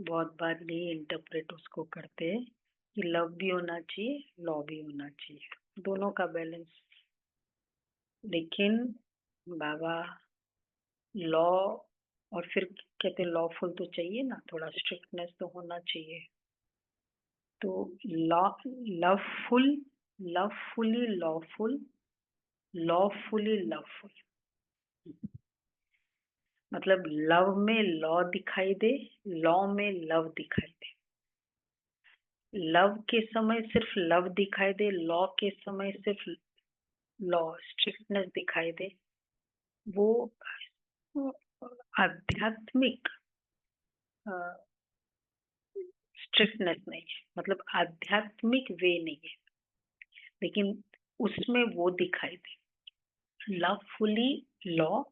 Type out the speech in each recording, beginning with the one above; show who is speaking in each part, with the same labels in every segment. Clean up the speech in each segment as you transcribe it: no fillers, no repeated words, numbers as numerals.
Speaker 1: बहुत बार ये इंटरप्रेट उसको करते हैं कि लव भी होना चाहिए, लॉ भी होना चाहिए, दोनों का बैलेंस। लेकिन बाबा लॉ और फिर कहते लॉफुल तो चाहिए ना, थोड़ा स्ट्रिक्टनेस तो होना चाहिए। तो law loveful, lovefully lawful, lawfully loveful, मतलब लव में लॉ दिखाई दे, लॉ में लव दिखाई दे। लव के समय सिर्फ लव दिखाई दे, लॉ के समय सिर्फ लॉ स्ट्रिक्टनेस दिखाई दे, वो आध्यात्मिक स्ट्रिक्टनेस नहीं है, मतलब आध्यात्मिक वे नहीं है, लेकिन उसमें वो दिखाई दे लवफुली लॉ,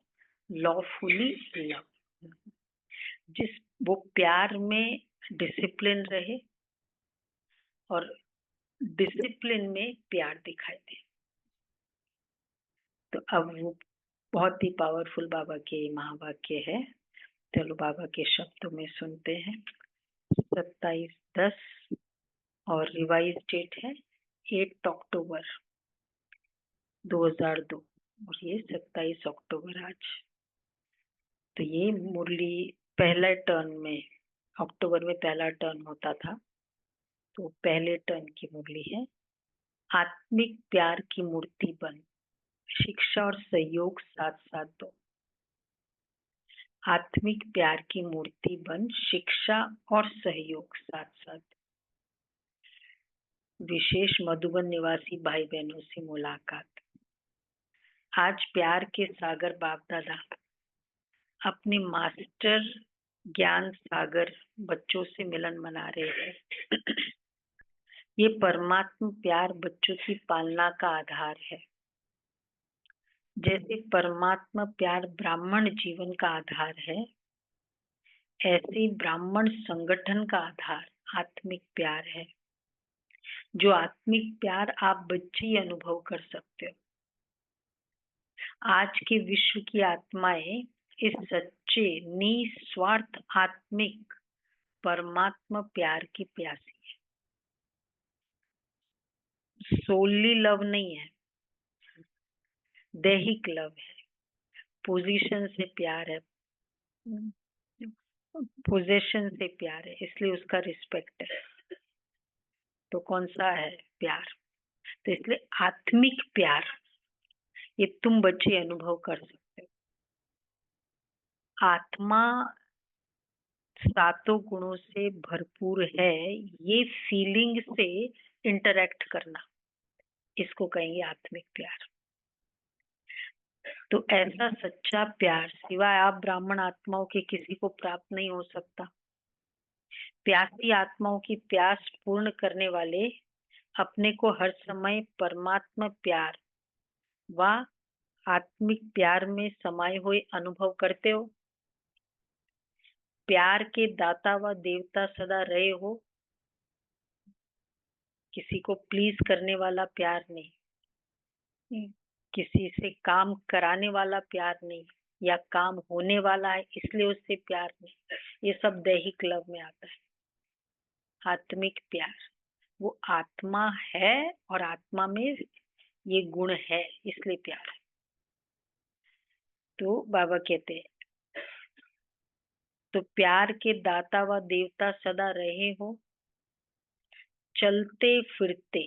Speaker 1: लॉफुली लव। जिस वो प्यार में डिसिप्लिन रहे और डिसिप्लिन में प्यार दिखाई दे। तो अब वो बहुत ही पावरफुल बाबा के महावाक्य है। चलो बाबा के शब्दों में सुनते हैं। 27/10 और रिवाइज डेट है 8 अक्टूबर 2002 और ये 27 अक्टूबर आज। तो ये मुरली पहले टर्न में, अक्टूबर में पहला टर्न होता था, तो पहले टर्न की मुरली है। आत्मिक प्यार की मूर्ति बन, शिक्षा और सहयोग साथ साथ दो। आत्मिक प्यार की मूर्ति बन, शिक्षा और सहयोग साथ साथ। विशेष मधुबन निवासी भाई बहनों से मुलाकात। आज प्यार के सागर बाप दादा अपने मास्टर ज्ञान सागर बच्चों से मिलन मना रहे हैं। ये परमात्मा प्यार बच्चों की पालना का आधार है। जैसे परमात्मा प्यार ब्राह्मण जीवन का आधार है, ऐसे ब्राह्मण संगठन का आधार आत्मिक प्यार है। जो आत्मिक प्यार आप बच्चे ही अनुभव कर सकते हो। आज के विश्व की आत्माएं इस सच्चे निस्वार्थ आत्मिक परमात्मा प्यार की प्यासी है। सोली लव नहीं है, दैहिक लव है। पोजीशन से प्यार है, पोजेशन से प्यार है, इसलिए उसका रिस्पेक्ट है। तो कौन सा है प्यार? तो इसलिए आत्मिक प्यार ये तुम बच्चे अनुभव कर सकते हो। आत्मा सातों गुणों से भरपूर है, ये फीलिंग से इंटरैक्ट करना, इसको कहेंगे आत्मिक प्यार। तो ऐसा सच्चा प्यार सिवाय आप ब्राह्मण आत्माओं के किसी को प्राप्त नहीं हो सकता। प्यासी आत्माओं की प्यास पूर्ण करने वाले अपने को हर समय परमात्मा प्यार व आत्मिक प्यार में समाये हुए अनुभव करते हो। प्यार के दाता व देवता सदा रहे हो। किसी को प्लीज करने वाला प्यार नहीं, किसी से काम कराने वाला प्यार नहीं, या काम होने वाला है इसलिए उससे प्यार नहीं, ये सब दैहिक लव में आता है। आत्मिक प्यार वो आत्मा है और आत्मा में ये गुण है, इसलिए प्यार है। तो बाबा कहते हैं तो प्यार के दाता व देवता सदा रहे हो। चलते फिरते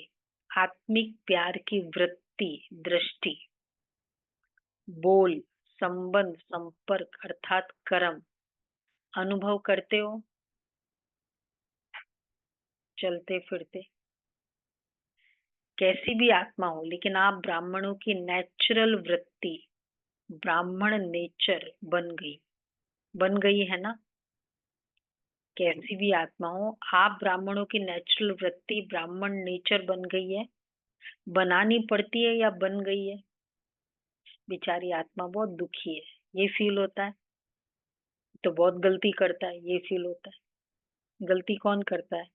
Speaker 1: आत्मिक प्यार की वृत्ति, दृष्टि, बोल, संबंध, संपर्क अर्थात कर्म अनुभव करते हो। चलते फिरते कैसी भी आत्मा हो, लेकिन आप ब्राह्मणों की नेचुरल वृत्ति, ब्राह्मण नेचर बन गई है ना। कैसी भी आत्मा हो, आप ब्राह्मणों की नेचुरल वृत्ति ब्राह्मण नेचर बन गई है, बनानी पड़ती है या बन गई है। बेचारी आत्मा बहुत दुखी है, ये फील होता है, तो बहुत गलती करता है, ये फील होता है। गलती कौन करता है?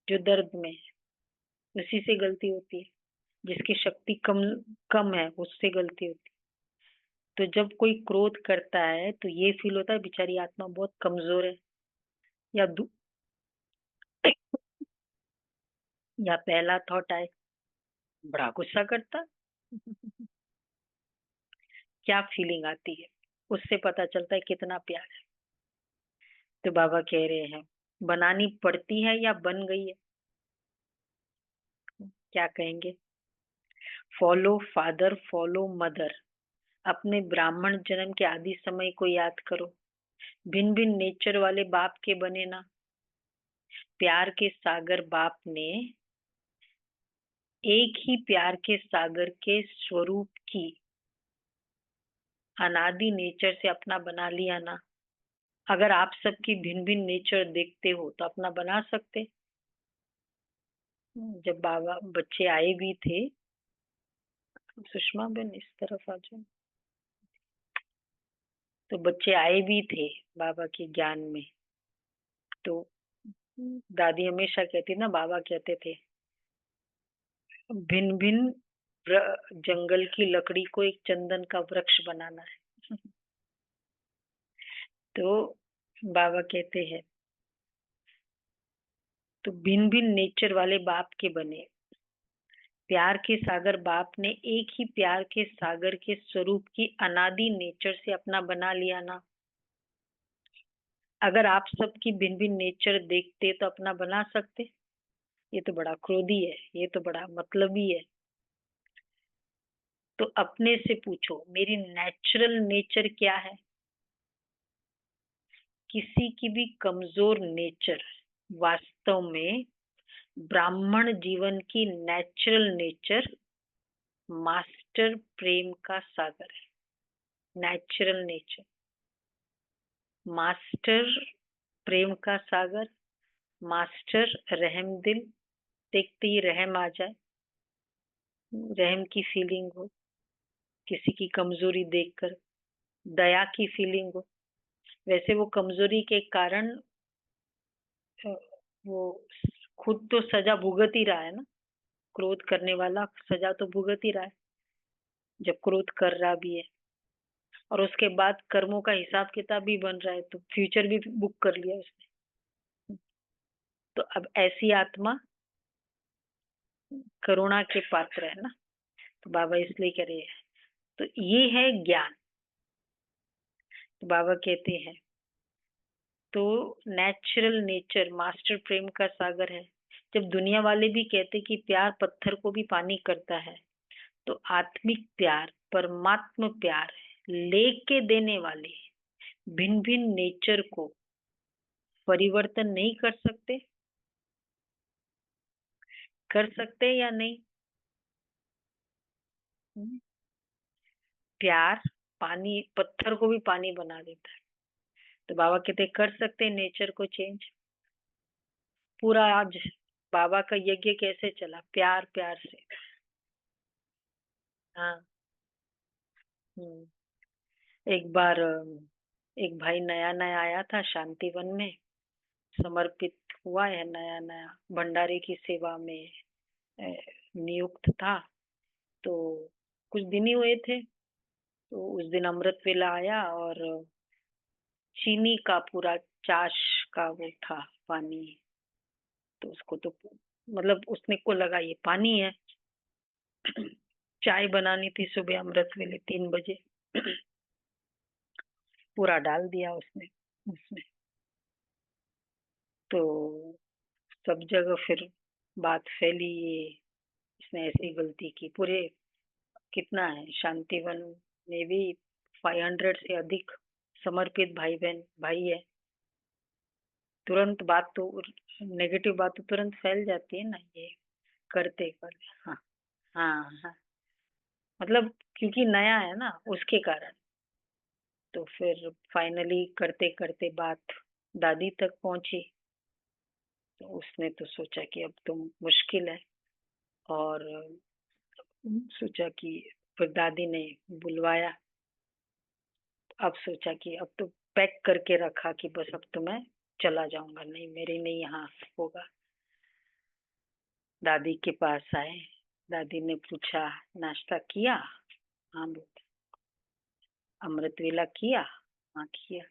Speaker 1: जो दर्द में है, उसी से गलती होती है। जिसकी शक्ति कम कम है उससे गलती होती है। तो जब कोई क्रोध करता है तो ये फील होता है बेचारी आत्मा बहुत कमजोर है, या या पहला थॉट आए, बड़ा गुस्सा करता। क्या फीलिंग आती है, उससे पता चलता है कितना प्यार है। तो बाबा कह रहे हैं, बनानी पड़ती है या बन गई है? क्या कहेंगे? Follow father, follow mother. अपने ब्राह्मण जन्म के आदि समय को याद करो। भिन्न भिन्न नेचर वाले बाप के बने ना। प्यार के सागर बाप ने एक ही प्यार के सागर के स्वरूप की अनादि नेचर से अपना बना लिया ना। अगर आप सबकी भिन्न भिन्न नेचर देखते हो तो अपना बना सकते। जब बाबा बच्चे आए भी थे, सुषमा बेन इस तरफ आ जाओ, तो बच्चे आए भी थे बाबा के ज्ञान में। तो दादी हमेशा कहती ना, बाबा कहते थे भिन्न भिन्न जंगल की लकड़ी को एक चंदन का वृक्ष बनाना है। तो बाबा कहते हैं, तो भिन्न भिन्न नेचर वाले बाप के बने। प्यार के सागर बाप ने एक ही प्यार के सागर के स्वरूप की अनादि नेचर से अपना बना लिया ना। अगर आप सबकी भिन्न भिन्न नेचर देखते तो अपना बना सकते। ये तो बड़ा क्रोधी है, ये तो बड़ा मतलबी है। तो अपने से पूछो, मेरी नेचुरल नेचर क्या है? किसी की भी कमजोर नेचर वास्तव में ब्राह्मण जीवन की नेचुरल नेचर मास्टर प्रेम का सागर है। नेचुरल नेचर मास्टर प्रेम का सागर, मास्टर रहम दिल। देखते ही रहम आ जाए, रहम की फीलिंग हो, किसी की कमजोरी देखकर दया की फीलिंग हो। वैसे वो कमजोरी के कारण वो खुद तो सजा भुगत ही रहा है ना। क्रोध करने वाला सजा तो भुगत ही रहा है, जब क्रोध कर रहा भी है। और उसके बाद कर्मों का हिसाब किताब भी बन रहा है, तो फ्यूचर भी बुक कर लिया उसने। तो अब ऐसी आत्मा करुणा के पात्र है ना। तो बाबा इसलिए कह रहे हैं, तो ये है ज्ञान। तो बाबा कहते हैं, तो नेचुरल नेचर मास्टर प्रेम का सागर है। जब दुनिया वाले भी कहते कि प्यार पत्थर को भी पानी करता है, तो आत्मिक प्यार, परमात्म प्यार लेके देने वाले भिन्न भिन्न नेचर को परिवर्तन नहीं कर सकते? कर सकते या नहीं? प्यार पानी, पत्थर को भी पानी बना देता है। तो बाबा कहते कर सकते नेचर को चेंज। पूरा आज बाबा का यज्ञ कैसे चला? प्यार प्यार से। हाँ। एक बार एक भाई नया नया आया था शांतिवन में, समर्पित हुआ है, नया नया भंडारे की सेवा में नियुक्त था। तो कुछ दिन ही हुए थे। तो उस दिन अमृत वेला आया और चीनी का पूरा चाश का वो था पानी। तो उसको तो मतलब उसने को लगा ये पानी है। चाय बनानी थी सुबह अमृत वेले 3 बजे। पूरा डाल दिया उसने उसमें। तो सब जगह फिर बात फैली, ये इसने ऐसी गलती की। पूरे कितना है शांतिवन में भी 500 से अधिक समर्पित भाई बहन भाई है। तुरंत बात तो, नेगेटिव बात तो तुरंत फैल जाती है ना, ये करते करते। हाँ हाँ हाँ, मतलब क्योंकि नया है ना उसके कारण। तो फिर फाइनली करते करते बात दादी तक पहुंची। तो उसने तो सोचा कि अब तो मुश्किल है। और सोचा कि फिर दादी ने बुलवाया। अब सोचा कि अब तो पैक करके रखा कि बस अब तो मैं चला जाऊंगा, नहीं मेरे नहीं यहाँ होगा। दादी के पास आए। दादी ने पूछा, नाश्ता किया? हाँ बेटा। अमृत वेला किया? हाँ किया।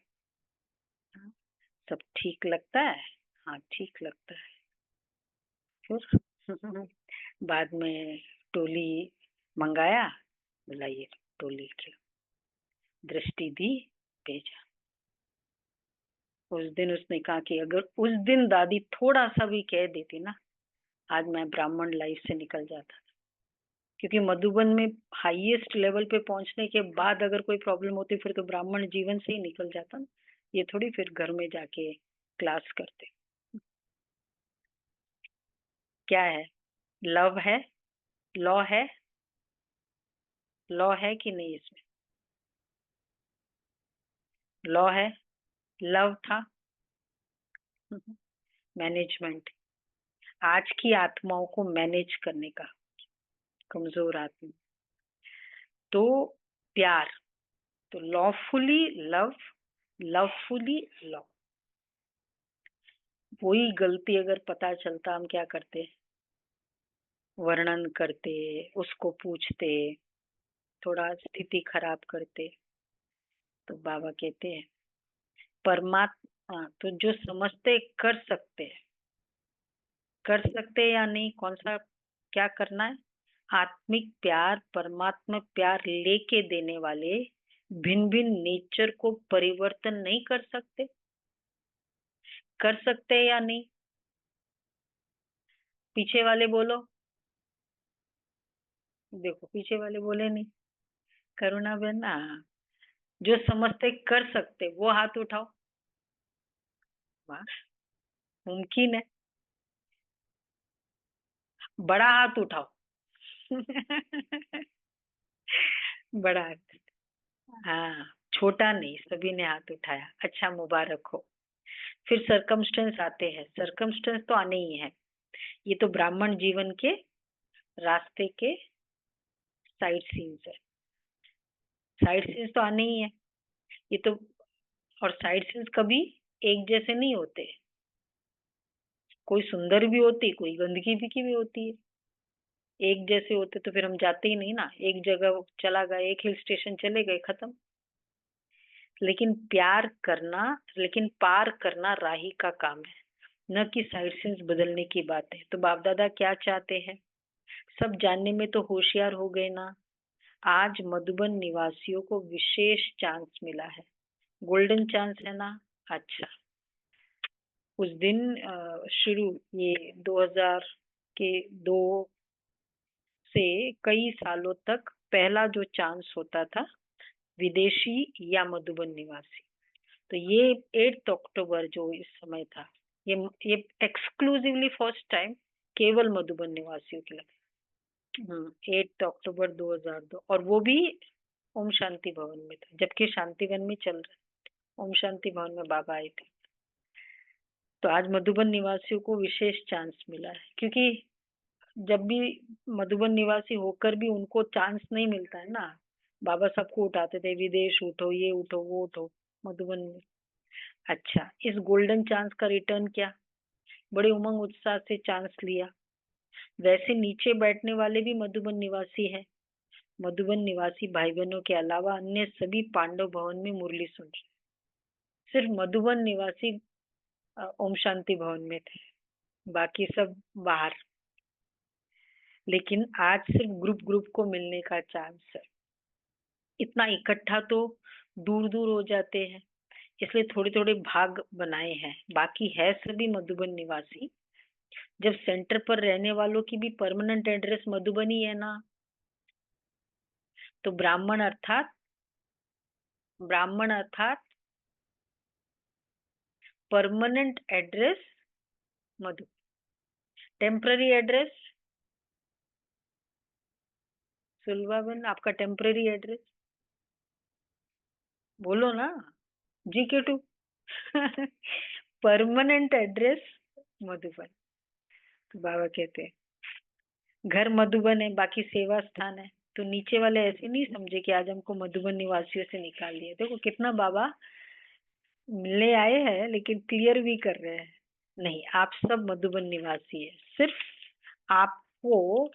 Speaker 1: सब ठीक लगता है? हाँ ठीक लगता है। फिर बाद में टोली मंगाया, बुलाइए टोली की, दृष्टि दी, भेजा। उस दिन उसने कहा कि अगर उस दिन दादी थोड़ा सा भी कह देती ना, आज मैं ब्राह्मण लाइफ से निकल जाता। क्योंकि मधुबन में हाईएस्ट लेवल पे पहुंचने के बाद अगर कोई प्रॉब्लम होती फिर तो ब्राह्मण जीवन से ही निकल जाता ना। ये थोड़ी फिर घर में जाके क्लास करते। क्या है? लव है, लॉ है, लॉ है कि नहीं इसमें? लॉ है, लव था, मैनेजमेंट। आज की आत्माओं को मैनेज करने का, कमजोर आत्मा, तो प्यार, तो लॉफुली लव, लवफुली लव। वही गलती अगर पता चलता, हम क्या करते? वर्णन करते, उसको पूछते, थोड़ा स्थिति खराब करते। तो बाबा कहते हैं परमात्मा, तो जो समझते कर सकते हैं, कर सकते हैं या नहीं, कौन सा क्या करना है? आत्मिक प्यार, परमात्मा प्यार लेके देने वाले भिन्न भिन्न नेचर को परिवर्तन नहीं कर सकते? कर सकते हैं या नहीं? पीछे वाले बोलो। देखो पीछे वाले बोले नहीं। करुणा बहन, हाँ, जो समझते कर सकते वो हाथ उठाओ। वाह, मुमकिन है। बड़ा हाथ उठाओ। बड़ा हाथ। हाँ, छोटा नहीं, सभी ने हाथ उठाया, अच्छा मुबारक हो। फिर सरकमस्टेंस आते हैं, सरकमस्टेंस तो आने ही है। ये तो ब्राह्मण जीवन के रास्ते के साइड सीन्स है। साइड सीन्स तो आने ही है। ये तो, और साइड सीन्स कभी एक जैसे नहीं होते। कोई सुंदर भी होती, कोई गंदगी भी होती है। एक जैसे होते तो फिर हम जाते ही नहीं ना। एक जगह चला गए, एक हिल स्टेशन चले गए, खत्म। लेकिन प्यार करना, लेकिन पार करना राही का काम है, न कि साइड सीन्स बदलने की बात है। तो बाप दादा क्या चाहते हैं? सब जानने में तो होशियार हो गए ना। आज मधुबन निवासियों को विशेष चांस मिला है, गोल्डन चांस है ना। अच्छा, उस दिन शुरू, ये 2000 के दो से कई सालों तक पहला जो चांस होता था, विदेशी या मधुबन निवासी। तो ये 8 अक्टूबर जो इस समय था, ये एक्सक्लूसिवली फर्स्ट टाइम केवल मधुबन निवासियों के लिए। 8 अक्टूबर 2002, और वो भी ओम शांति भवन में था, जबकि शांति वन में चल रहा। ओम शांति भवन में बाबा आए थे। तो आज मधुबन निवासियों को विशेष चांस मिला है, क्योंकि जब भी मधुबन निवासी होकर भी उनको चांस नहीं मिलता है ना। बाबा सबको उठाते थे, विदेश उठो, ये उठो, वो उठो, मधुबन में। अच्छा, इस गोल्डन चांस का रिटर्न क्या? बड़े उमंग उत्साह से चांस लिया। वैसे नीचे बैठने वाले भी मधुबन निवासी है। मधुबन निवासी भाई बहनों के अलावा अन्य सभी पांडव भवन में मुरली सुन रहे। सिर्फ मधुबन निवासी ओम शांति भवन में थे, बाकी सब बाहर। लेकिन आज सिर्फ ग्रुप ग्रुप को मिलने का चांस है। इतना इकट्ठा तो दूर दूर हो जाते हैं, इसलिए थोड़े थोड़े भाग बनाए हैं, बाकी है सभी मधुबन निवासी। जब सेंटर पर रहने वालों की भी परमानेंट एड्रेस मधुबन ही है ना, तो ब्राह्मण अर्थात परमानेंट एड्रेस मधु, टेम्पररी एड्रेस सुलभाबेन, आपका टेम्पररी एड्रेस बोलो ना। जी के टू। Permanent address Madhuban. तो बाबा कहते हैं घर मधुबन है, बाकी सेवा स्थान है। तो नीचे वाले ऐसे नहीं समझे कि आज हमको मधुबन निवासियों से निकाल दिया। देखो कितना बाबा मिलने आए हैं, लेकिन क्लियर भी कर रहे हैं, नहीं आप सब मधुबन निवासी है। सिर्फ आपको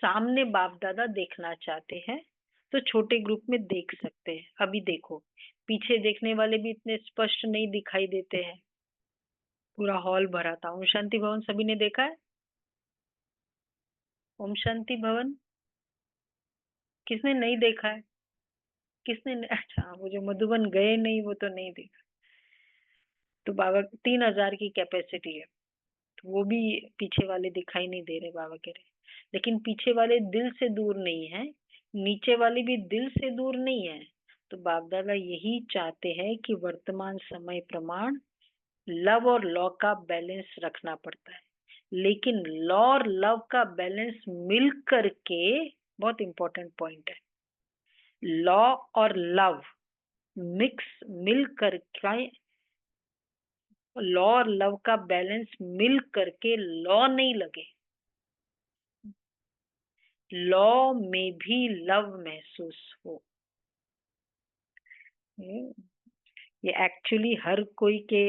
Speaker 1: सामने बाप दादा देखना चाहते हैं, तो छोटे ग्रुप में देख सकते हैं। अभी देखो, पीछे देखने वाले भी इतने स्पष्ट नहीं दिखाई देते हैं। पूरा हॉल भरा था, ओम शांति भवन सभी ने देखा है। ओम शांति भवन किसने नहीं देखा है? अच्छा, वो जो मधुबन गए नहीं वो तो नहीं देखा। तो बाबा 3,000 की कैपेसिटी है, तो वो भी पीछे वाले दिखाई नहीं दे रहे, बाबा कह रहे। लेकिन पीछे वाले दिल से दूर नहीं है, नीचे वाले भी दिल से दूर नहीं है। तो बाप दादा यही चाहते हैं कि वर्तमान समय प्रमाण लव और लॉ का बैलेंस रखना पड़ता है, लेकिन लॉ और लव का बैलेंस मिल करके, बहुत इंपॉर्टेंट पॉइंट है, लॉ और लव मिक्स मिल करके, लॉ और लव का बैलेंस मिल करके लॉ नहीं लगे, लॉ में भी लव महसूस हो। ये एक्चुअली हर कोई के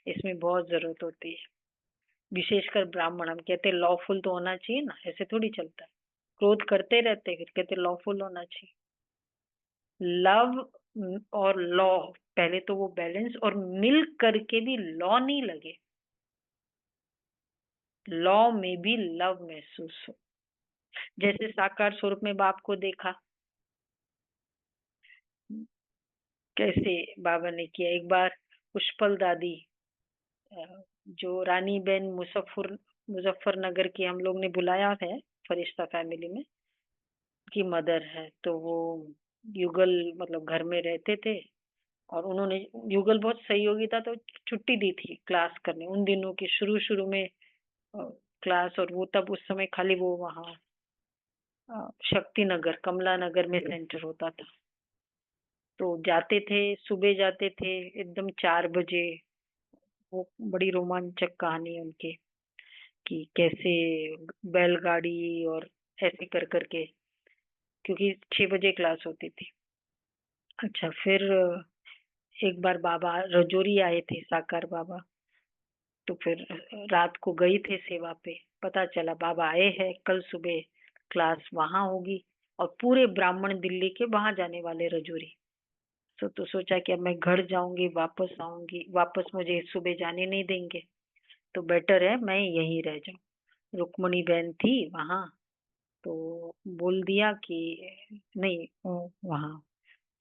Speaker 1: इसमें बहुत जरूरत होती है, विशेषकर ब्राह्मण। हम कहते हैं लॉफुल तो होना चाहिए ना, ऐसे थोड़ी चलता है, क्रोध करते रहते फिर कहते लॉफुल होना चाहिए। लव और लॉ, पहले तो वो बैलेंस और मिल करके भी लॉ नहीं लगे, लॉ में भी लव महसूस हो। जैसे साकार स्वरूप में बाप को देखा, कैसे बाबा ने किया। एक बार पुष्पल दादी, जो रानी बेन मुजफ्फरनगर की हम लोग ने बुलाया है फरिश्ता फैमिली में, की मदर है, तो वो युगल मतलब घर में रहते थे, और उन्होंने, युगल बहुत सहयोगी था तो छुट्टी दी थी क्लास करने उन दिनों की, शुरू शुरू में क्लास। और वो तब उस समय खाली वो वहाँ शक्ति नगर कमला नगर में सेंटर होता था, तो जाते थे, सुबह जाते थे एकदम 4 बजे। वो बड़ी रोमांचक कहानी है उनकी, कि कैसे बैलगाड़ी और ऐसे कर करके, क्योंकि 6 बजे क्लास होती थी। अच्छा, फिर एक बार बाबा रजौरी आए थे, साकार बाबा, तो फिर रात को गई थे सेवा पे, पता चला बाबा आए हैं, कल सुबह क्लास वहां होगी, और पूरे ब्राह्मण दिल्ली के वहां जाने वाले रजौरी। तो सोचा कि अब मैं घर जाऊंगी, वापस आऊंगी, वापस मुझे सुबह जाने नहीं देंगे, तो बेटर है मैं यहीं रह जाऊं। रुक्मणी बहन थी वहां, तो बोल दिया कि नहीं, वहाँ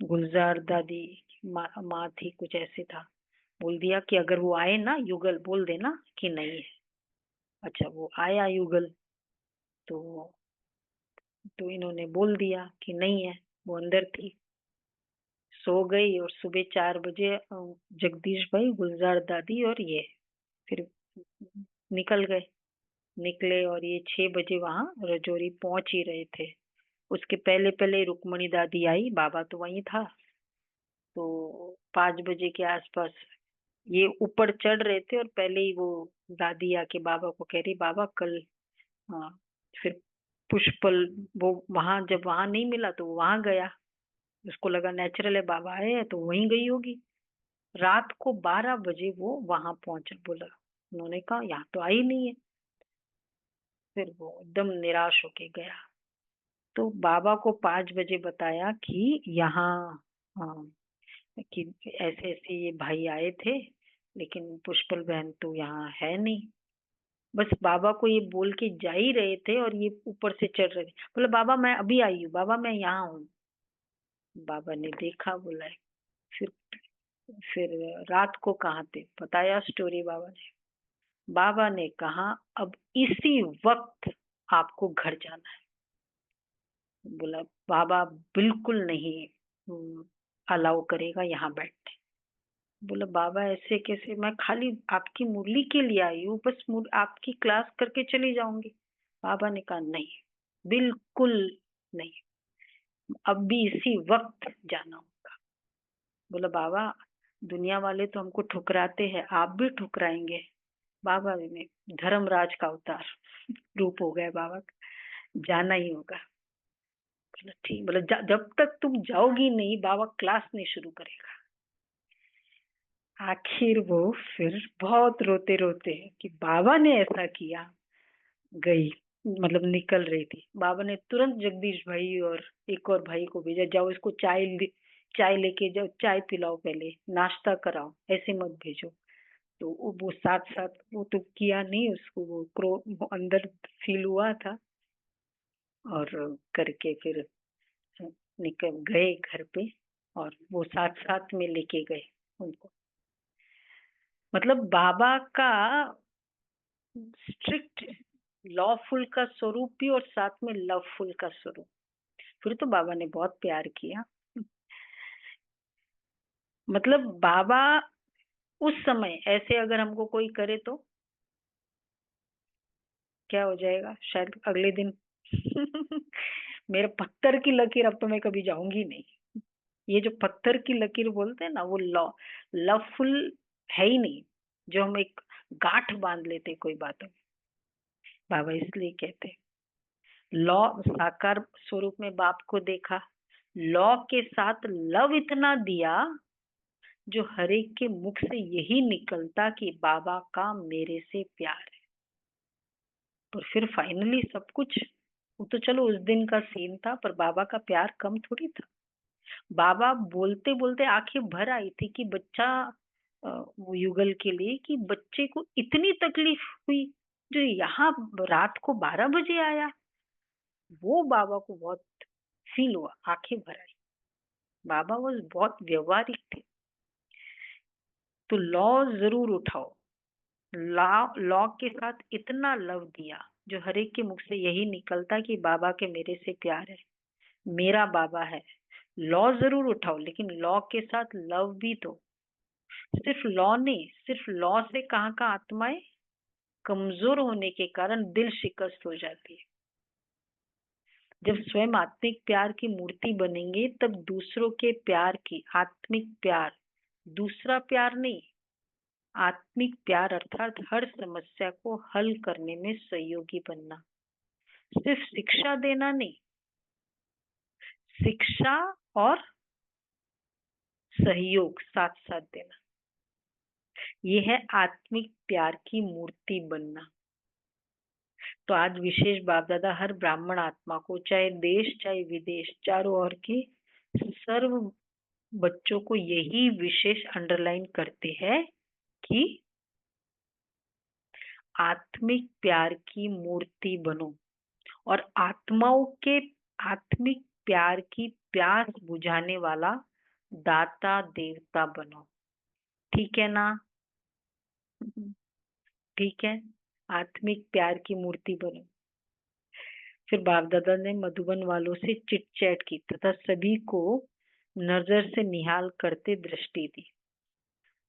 Speaker 1: गुलजार दादी माँ थी, कुछ ऐसे था, बोल दिया कि अगर वो आए ना युगल, बोल देना कि नहीं है। अच्छा, वो आया युगल, तो इन्होंने बोल दिया कि नहीं है, वो अंदर थी, सो गई। और सुबह 4 बजे जगदीश भाई, गुलजार दादी और ये फिर निकल गए, निकले, और ये 6 बजे वहां रजौरी पहुंच ही रहे थे। उसके पहले पहले रुक्मणी दादी आई, बाबा तो वहीं था, तो 5 बजे के आसपास ये ऊपर चढ़ रहे थे, और पहले ही वो दादी आके बाबा को कह रही, बाबा कल, हाँ, फिर पुष्पल, वो वहां जब वहां नहीं मिला तो वो वहां गया, उसको लगा नेचुरल है बाबा आए हैं तो वहीं गई होगी। रात को 12 बजे वो वहां पहुंचा, बोला, उन्होंने कहा यहाँ तो आई नहीं है। फिर वो एकदम निराश होके गया, तो बाबा को 5 बजे बताया कि यहाँ, हाँ, कि ऐसे ऐसे ये भाई आए थे, लेकिन पुष्पल बहन तो यहाँ है नहीं। बस बाबा को ये बोल के जा ही रहे थे, और ये ऊपर से चढ़ रहे थे, बोला बाबा मैं अभी आई हूँ, बाबा मैं यहाँ हूँ। बाबा ने देखा, बोला फिर फिर रात को कहाँ थे, बताया स्टोरी बाबा ने। बाबा ने कहा अब इसी वक्त आपको घर जाना है। बोला बाबा बिल्कुल नहीं अलाउ करेगा यहाँ बैठने। बोला बाबा ऐसे कैसे, मैं खाली आपकी मुरली के लिए आई हूँ, बस आपकी क्लास करके चली जाऊंगी। बाबा ने कहा नहीं, बिल्कुल नहीं, अब भी इसी वक्त जाना होगा। बोला बाबा दुनिया वाले तो हमको ठुकराते हैं, आप भी ठुकराएंगे। बाबा ने धर्मराज का अवतार रूप हो गया बाबा का, जाना ही होगा। बोला ठीक, बोला जब तक तुम जाओगी नहीं बाबा क्लास नहीं शुरू करेगा। आखिर वो फिर बहुत रोते रोते कि बाबा ने ऐसा किया, गई, मतलब निकल रही थी, बाबा ने तुरंत जगदीश भाई और एक और भाई को भेजा, जाओ इसको चाय लेके जाओ, चाय पिलाओ, पहले नाश्ता कराओ, ऐसे मत भेजो। तो वो साथ साथ वो तो किया नहीं, उसको वो वो अंदर फील हुआ था, और करके फिर निकल गए घर पे, और वो साथ साथ में लेके गए उनको। मतलब बाबा का स्ट्रिक्ट लॉफुल का स्वरूप भी और साथ में लवफुल का स्वरूप। फिर तो बाबा ने बहुत प्यार किया। मतलब बाबा उस समय ऐसे अगर हमको कोई करे तो क्या हो जाएगा, शायद अगले दिन मेरा पत्थर की लकीर, अब तो मैं कभी जाऊंगी नहीं। ये जो पत्थर की लकीर बोलते हैं ना, वो लवफुल है ही नहीं, जो हम एक गांठ बांध लेते कोई बातों में। बाबा इसलिए कहते हैं लॉ, साकार स्वरूप में बाप को देखा, लॉ के साथ लव इतना दिया जो हर एक के मुख से यही निकलता कि बाबा का मेरे से प्यार है। और फिर फाइनली सब कुछ, वो तो चलो उस दिन का सीन था, पर बाबा का प्यार कम थोड़ी था। बाबा बोलते बोलते आंखें भर आई थी कि बच्चा, वो युगल के लिए, कि बच्चे को इतनी तकलीफ हुई जो यहाँ रात को 12 बजे आया। वो बाबा को बहुत फील हुआ, आंखें भर आई। बाबा वो बहुत व्यवहारिक थे। तो लॉ जरूर उठाओ, लॉ लॉ के साथ इतना लव दिया जो हर एक के मुख से यही निकलता कि बाबा के मेरे से प्यार है, मेरा बाबा है। लॉ जरूर उठाओ, लेकिन लॉ के साथ लव भी दो। सिर्फ लॉ नहीं, सिर्फ लॉ से कहाँ का आत्माएं कमजोर होने के कारण दिल शिकस्त हो जाती है। जब स्वयं आत्मिक प्यार की मूर्ति बनेंगे तब दूसरों के प्यार की, आत्मिक प्यार, दूसरा प्यार नहीं, आत्मिक प्यार अर्थात हर समस्या को हल करने में सहयोगी बनना। सिर्फ शिक्षा देना नहीं, शिक्षा और सहयोग साथ साथ देना, ये है आत्मिक प्यार की मूर्ति बनना। तो आज विशेष बाप दादा हर ब्राह्मण आत्मा को, चाहे देश चाहे विदेश, चारों ओर के सर्व बच्चों को यही विशेष अंडरलाइन करते हैं कि आत्मिक प्यार की मूर्ति बनो और आत्माओं के आत्मिक प्यार की प्यास बुझाने वाला दाता देवता बनो। ठीक है ना? ठीक है, आत्मिक प्यार की मूर्ति बनो। फिर बाप दादा ने मधुबन वालों से चिट चैट की तथा सभी को नजर से निहाल करते दृष्टि दी।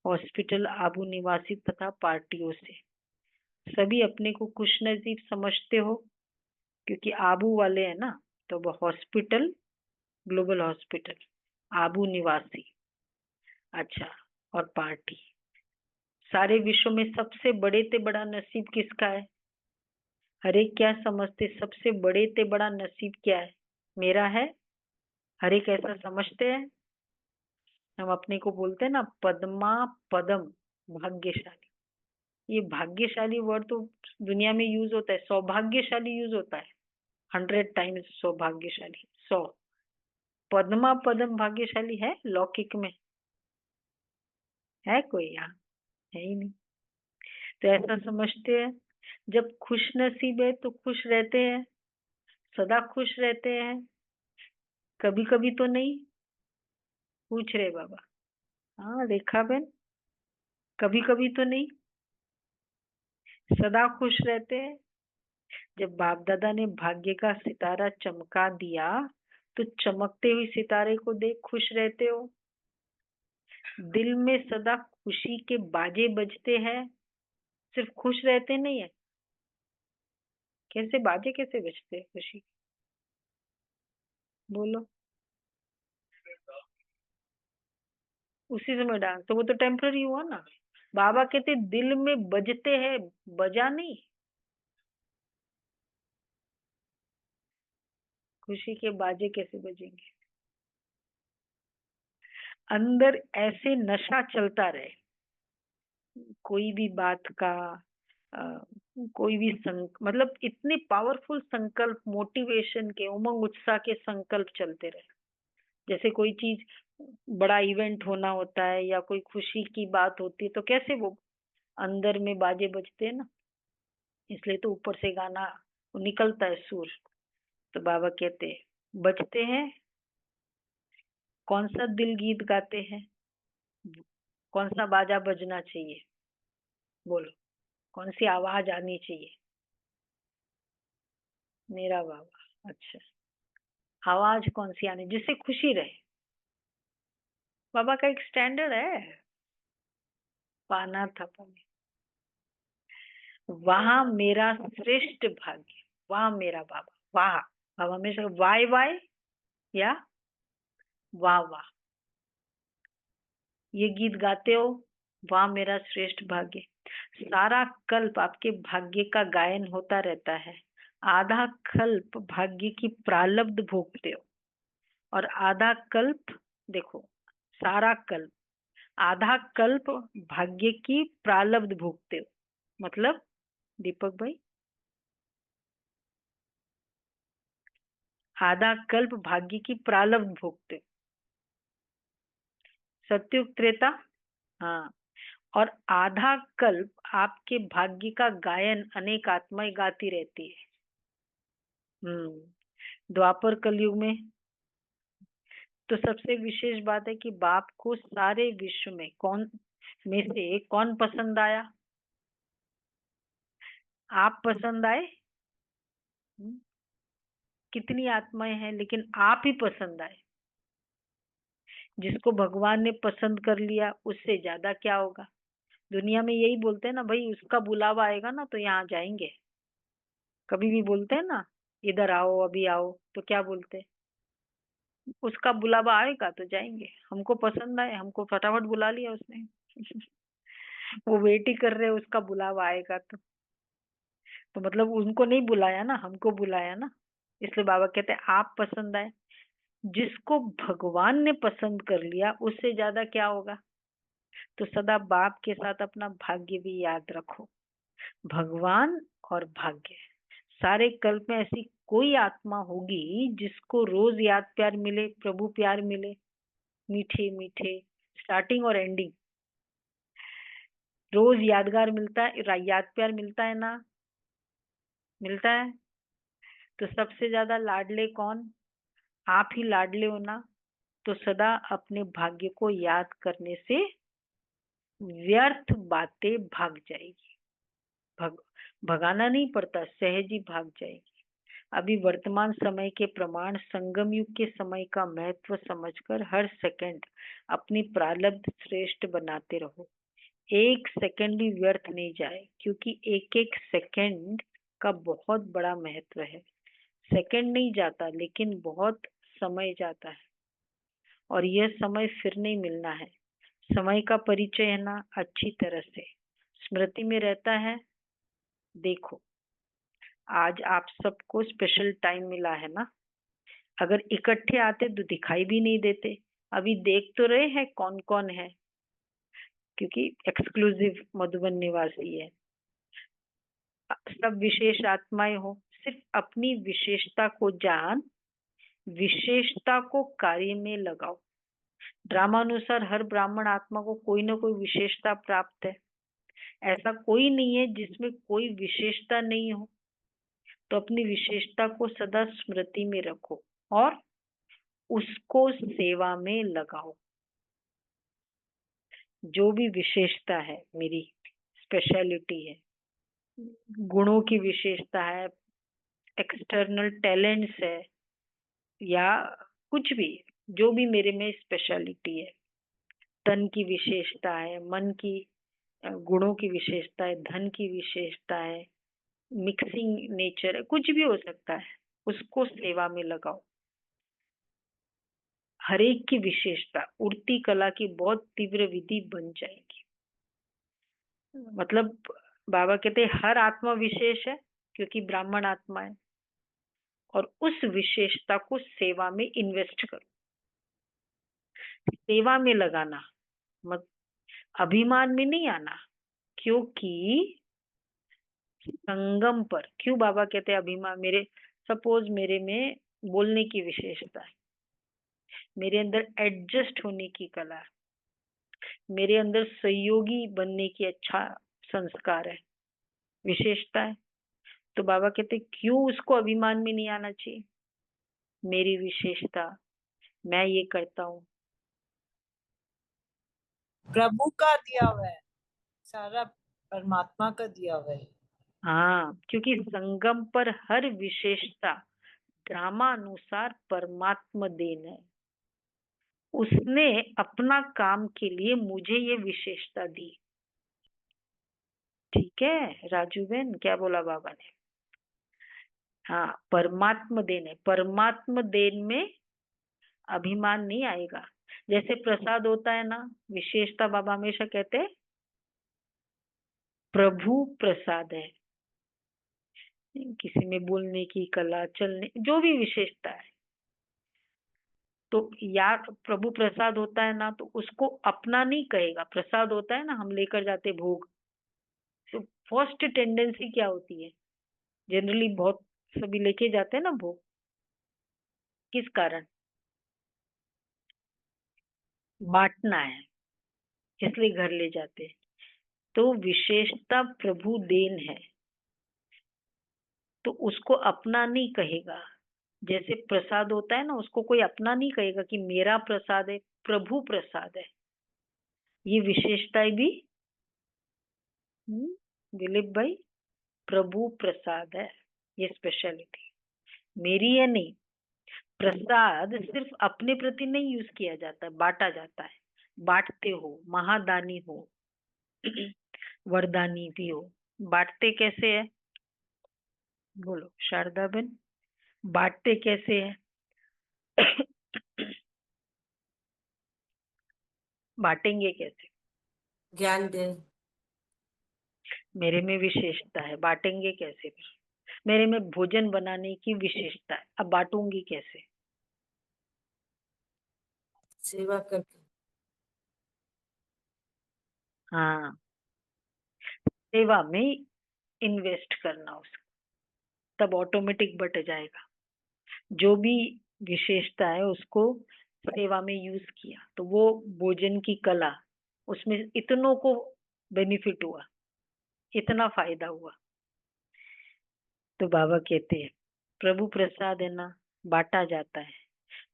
Speaker 1: हॉस्पिटल, आबू निवासी तथा पार्टियों से सभी अपने को खुशनसीब समझते हो, क्योंकि आबू वाले हैं ना, तो वो हॉस्पिटल, ग्लोबल हॉस्पिटल, आबू निवासी, अच्छा, और पार्टी, सारे विश्व में सबसे बड़े ते बड़ा नसीब किसका है? हरे क्या समझते, सबसे बड़े ते बड़ा नसीब क्या है? मेरा है। हरे कैसा समझते हैं? हम अपने को बोलते हैं ना, पद्मा पदम, भाग्यशाली। ये भाग्यशाली वर्ड तो दुनिया में यूज होता है, सौभाग्यशाली यूज होता है 100 टाइम्स। सौभाग्यशाली 100, पद्मा पदम भाग्यशाली है लौकिक में? है कोई यहाँ? है ही नहीं। तो ऐसा समझते हैं, जब खुश नसीब है तो खुश रहते हैं, सदा खुश रहते हैं, कभी कभी तो नहीं। पूछ रहे बाबा। हाँ रेखा बहन, कभी कभी तो नहीं, सदा खुश रहते हैं। जब बाप दादा ने भाग्य का सितारा चमका दिया तो चमकते हुए सितारे को देख खुश रहते हो। दिल में सदा खुशी के बाजे बजते हैं, सिर्फ खुश रहते नहीं है। कैसे बाजे कैसे बजते हैं खुशी? बोलो। उसी समय डांस तो वो तो टेम्पररी हुआ ना। बाबा कहते दिल में बजते हैं, बजा नहीं। खुशी के बाजे कैसे बजेंगे? अंदर ऐसे नशा चलता रहे, कोई भी बात का, अ, कोई भी मतलब इतने पावरफुल संकल्प, मोटिवेशन के, उमंग उत्साह के संकल्प चलते रहे। जैसे कोई चीज, बड़ा इवेंट होना होता है या कोई खुशी की बात होती है तो कैसे वो अंदर में बाजे बजते हैं ना, इसलिए तो ऊपर से गाना निकलता है सुर। तो बाबा कहते हैं बजते हैं, कौन सा दिल गीत गाते हैं, कौन सा बाजा बजना चाहिए, बोलो कौन सी आवाज आनी चाहिए। मेरा बाबा, अच्छा, आवाज कौन सी आनी जिससे खुशी रहे। बाबा का एक स्टैंडर्ड है, पाना था पानी, वहां मेरा श्रेष्ठ भाग्य, वहां मेरा बाबा, वाह। बाबा में से वाय वाय या वाह वाह, ये गीत गाते हो, वाह मेरा श्रेष्ठ भाग्य। सारा कल्प आपके भाग्य का गायन होता रहता है। आधा कल्प भाग्य की प्रालब्ध भोगते हो, और आधा कल्प, देखो, सारा कल्प, आधा कल्प भाग्य की प्रालब्ध भोगते हो। मतलब दीपक भाई, आधा कल्प भाग्य की प्रालब्ध भोगते हो। सत्युग त्रेता, हाँ, और आधा कल्प आपके भाग्य का गायन अनेक आत्माएं गाती रहती है। द्वापर कलयुग में तो सबसे विशेष बात है कि बाप को सारे विश्व में कौन में से कौन पसंद आया? आप पसंद आए? हम्म, कितनी आत्माएं हैं, लेकिन आप ही पसंद आए। जिसको भगवान ने पसंद कर लिया उससे ज्यादा क्या होगा। दुनिया में यही बोलते हैं ना भाई, उसका बुलावा आएगा ना तो यहाँ जाएंगे। कभी भी बोलते हैं ना, इधर आओ अभी आओ, तो क्या बोलते हैं? उसका बुलावा आएगा तो जाएंगे। हमको पसंद आए, हमको फटाफट बुला लिया उसने। वो वेट ही कर रहे हैं उसका बुलावा आएगा तो मतलब उनको नहीं बुलाया ना, हमको बुलाया ना। इसलिए बाबा कहते हैं आप पसंद आए। जिसको भगवान ने पसंद कर लिया उससे ज्यादा क्या होगा। तो सदा बाप के साथ अपना भाग्य भी याद रखो। भगवान और भाग्य, सारे कल्प में ऐसी कोई आत्मा होगी जिसको रोज याद प्यार मिले, प्रभु प्यार मिले, मीठे मीठे स्टार्टिंग और एंडिंग, रोज यादगार मिलता है, याद प्यार मिलता है ना, मिलता है। तो सबसे ज्यादा लाडले कौन? आप ही लाडले हो ना। तो सदा अपने भाग्य को याद करने से व्यर्थ बातें भाग जाएगी। भग भगाना नहीं पड़ता, सहज ही भाग जाएगी। अभी वर्तमान समय के प्रमाण संगम युग के समय का महत्व समझकर हर सेकंड अपनी प्रारब्ध श्रेष्ठ बनाते रहो। एक सेकंड भी व्यर्थ नहीं जाए, क्योंकि एक एक सेकंड का बहुत बड़ा महत्व है। सेकंड नहीं जाता लेकिन बहुत समय जाता है, और यह समय फिर नहीं मिलना है। समय का परिचय है ना अच्छी तरह से स्मृति में रहता है। देखो, आज आप सबको स्पेशल टाइम मिला है ना। अगर इकट्ठे आते तो दिखाई भी नहीं देते। अभी देख तो रहे हैं कौन कौन है, क्योंकि एक्सक्लूसिव मधुबन निवासी है। सब विशेष आत्माएं हो, सिर्फ अपनी विशेषता को जान, विशेषता को कार्य में लगाओ। ड्रामानुसार हर ब्राह्मण आत्मा को कोई ना कोई विशेषता प्राप्त है। ऐसा कोई नहीं है जिसमें कोई विशेषता नहीं हो। तो अपनी विशेषता को सदा स्मृति में रखो और उसको सेवा में लगाओ। जो भी विशेषता है, मेरी स्पेशलिटी है, गुणों की विशेषता है, एक्सटर्नल टैलेंट्स है, या कुछ भी, जो भी मेरे में स्पेशलिटी है, तन की विशेषता है, मन की गुणों की विशेषता है, धन की विशेषता है, मिक्सिंग नेचर है, कुछ भी हो सकता है, उसको सेवा में लगाओ। हर एक की विशेषता उड़ती कला की बहुत तीव्र विधि बन जाएगी। मतलब बाबा कहते हैं हर आत्मा विशेष है, क्योंकि ब्राह्मण आत्मा है, और उस विशेषता को सेवा में इन्वेस्ट करो, सेवा में लगाना, मत अभिमान में नहीं आना। क्योंकि संगम पर क्यों बाबा कहते हैं अभिमान, मेरे सपोज मेरे में बोलने की विशेषता है, मेरे अंदर एडजस्ट होने की कला है, मेरे अंदर सहयोगी बनने की अच्छा संस्कार है, विशेषता है। तो बाबा कहते क्यों उसको अभिमान में नहीं आना चाहिए, मेरी विशेषता, मैं ये करता हूँ।
Speaker 2: प्रभु का दिया हुआ है, सारा परमात्मा का दिया हुआ है।
Speaker 1: हाँ, क्योंकि संगम पर हर विशेषता ड्रामानुसार परमात्मा देन है। उसने अपना काम के लिए मुझे ये विशेषता दी। ठीक है राजू बहन, क्या बोला बाबा ने? हाँ, परमात्मा देन है। परमात्मा देन में अभिमान नहीं आएगा। जैसे प्रसाद होता है ना, विशेषता बाबा हमेशा कहते हैं प्रभु प्रसाद है। किसी में बोलने की कला, चलने, जो भी विशेषता है, तो यार प्रभु प्रसाद होता है ना, तो उसको अपना नहीं कहेगा। प्रसाद होता है ना, हम लेकर जाते भोग, तो फर्स्ट टेंडेंसी क्या होती है, जनरली बहुत सभी लेके जाते हैं ना भोग, किस कारण? बांटना है, इसलिए घर ले जाते हैं। तो विशेषता प्रभु देन है, तो उसको अपना नहीं कहेगा। जैसे प्रसाद होता है ना, उसको कोई अपना नहीं कहेगा कि मेरा प्रसाद है, प्रभु प्रसाद है। ये विशेषताएं भी दिलीप भाई, प्रभु प्रसाद है, ये स्पेशलिटी मेरी है नहीं। प्रसाद सिर्फ अपने प्रति नहीं यूज किया जाता, बांटा जाता है। बांटते हो, महादानी हो, वरदानी भी हो। बांटते कैसे है, बोलो शारदा बहन, बांटते कैसे है? बांटेंगे कैसे?
Speaker 2: ज्ञान दे।
Speaker 1: मेरे में विशेषता है, बांटेंगे कैसे? मेरे में भोजन बनाने की विशेषता है, अब बांटूंगी कैसे?
Speaker 2: सेवा करके।
Speaker 1: हाँ, सेवा में इन्वेस्ट करना उसको, तब ऑटोमेटिक बट जाएगा। जो भी विशेषता है उसको सेवा में यूज किया, तो वो भोजन की कला, उसमें इतनों को बेनिफिट हुआ, इतना फायदा हुआ। तो बाबा कहते हैं प्रभु प्रसाद है ना, बांटा जाता है।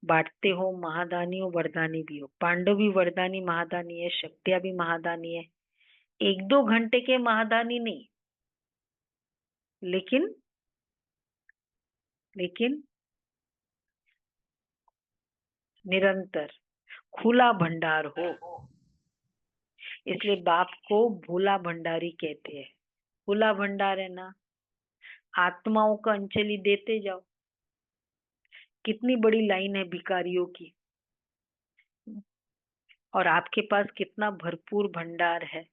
Speaker 1: बांटते हो, महादानी हो, वरदानी भी हो। पांडव भी वरदानी महादानी है, शक्तियां भी महादानी है। एक दो घंटे के महादानी नहीं, लेकिन लेकिन निरंतर खुला भंडार हो। इसलिए बाप को भोला भंडारी कहते हैं। खुला भंडार है ना, आत्माओं का अंजलि देते जाओ। कितनी बड़ी लाइन है भिखारियों की, और आपके पास कितना भरपूर भंडार है,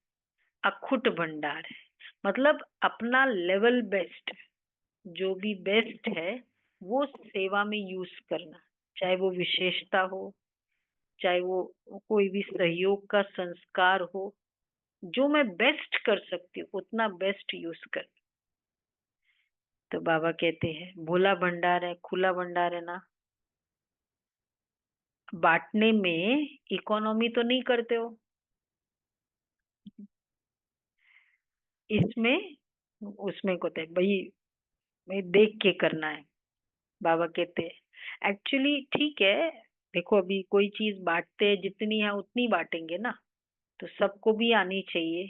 Speaker 1: अखुट भंडार है। मतलब अपना लेवल बेस्ट, जो भी बेस्ट है वो सेवा में यूज करना। चाहे वो विशेषता हो, चाहे वो कोई भी सहयोग का संस्कार हो, जो मैं बेस्ट कर सकती हूँ उतना बेस्ट यूज कर। तो बाबा कहते हैं भोला भंडार है, खुला भंडार है ना। बांटने में इकोनॉमी तो नहीं करते हो, इसमें उसमें को है भाई, भाई देख के करना है। बाबा कहते हैं एक्चुअली ठीक है, देखो अभी कोई चीज बांटते हैं, जितनी है उतनी बांटेंगे ना, तो सबको भी आनी चाहिए।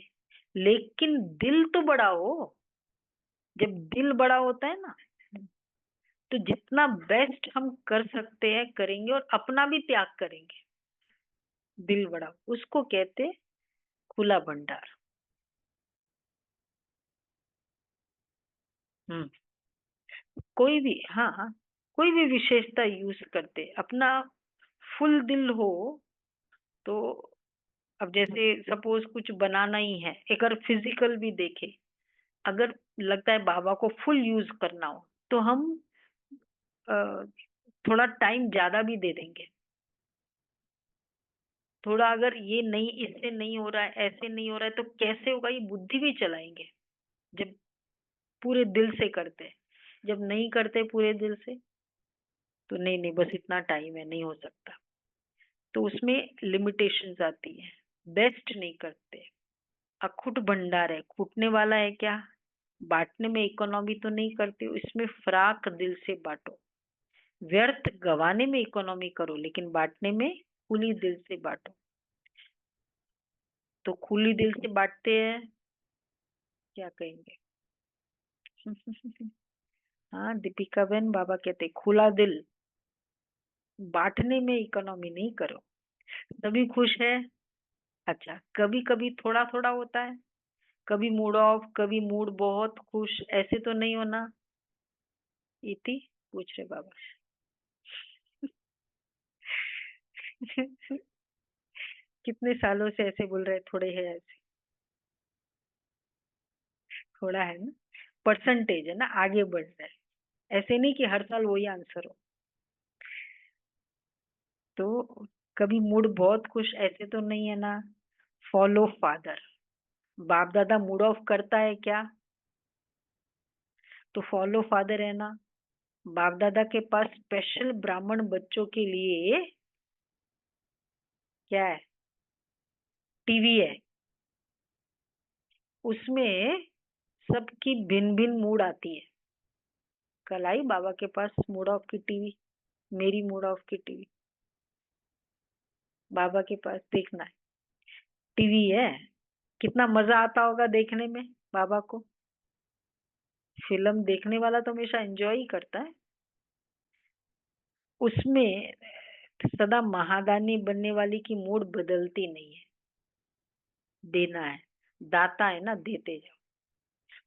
Speaker 1: लेकिन दिल तो बड़ा हो। जब दिल बड़ा होता है ना, तो जितना बेस्ट हम कर सकते हैं करेंगे, और अपना भी त्याग करेंगे। दिल बड़ा, उसको कहते हैं खुला भंडार। हम्म, कोई भी, हाँ हाँ, कोई भी विशेषता यूज करते अपना फुल दिल हो। तो अब जैसे सपोज कुछ बनाना ही है, एक अगर फिजिकल भी देखे, अगर लगता है बाबा को फुल यूज करना हो, तो हम अ, थोड़ा टाइम ज्यादा भी दे देंगे। थोड़ा अगर ये नहीं, इससे नहीं हो रहा है, ऐसे नहीं हो रहा है, तो कैसे होगा, ये बुद्धि भी चलाएंगे। जब पूरे दिल से करते हैं, जब नहीं करते पूरे दिल से, तो नहीं नहीं बस इतना टाइम है, नहीं हो सकता। तो उसमें लिमिटेशंस आती है, बेस्ट नहीं करते। अखुट भंडार है, खूटने वाला है क्या? बांटने में इकोनॉमी तो नहीं करते हो, इसमें फराक दिल से बांटो। व्यर्थ गवाने में इकोनॉमी करो, लेकिन बांटने में खुली दिल से बांटो। तो खुली दिल से बांटते हैं, क्या कहेंगे? हाँ दीपिका बहन, बाबा कहते खुला दिल, बांटने में इकोनॉमी नहीं करो। सभी खुश है। अच्छा, कभी कभी थोड़ा थोड़ा होता है, कभी मूड ऑफ, कभी मूड बहुत खुश, ऐसे तो नहीं होना। इति पूछ रहे बाबा। कितने सालों से ऐसे बोल रहे, थोड़े है ऐसे? थोड़ा है ना, परसेंटेज है ना, आगे बढ़ रहा है। ऐसे नहीं कि हर साल वही आंसर हो। तो कभी मूड बहुत खुश, ऐसे तो नहीं है ना। फॉलो फादर, बाप दादा मूड ऑफ करता है क्या? तो फॉलो फादर है ना। बाप दादा के पास स्पेशल ब्राह्मण बच्चों के लिए क्या है? टीवी है। उसमें सबकी भिन्न भिन्न मूड आती है। कल आई बाबा के पास मूड ऑफ की टीवी, मेरी मूड ऑफ की टीवी, बाबा के पास देखना है। टीवी है, कितना मजा आता होगा देखने में बाबा को। फिल्म देखने वाला तो हमेशा एंजॉय ही करता है। उसमें सदा महादानी बनने वाली की मूड बदलती नहीं है। देना है, दाता है ना, देते जाओ।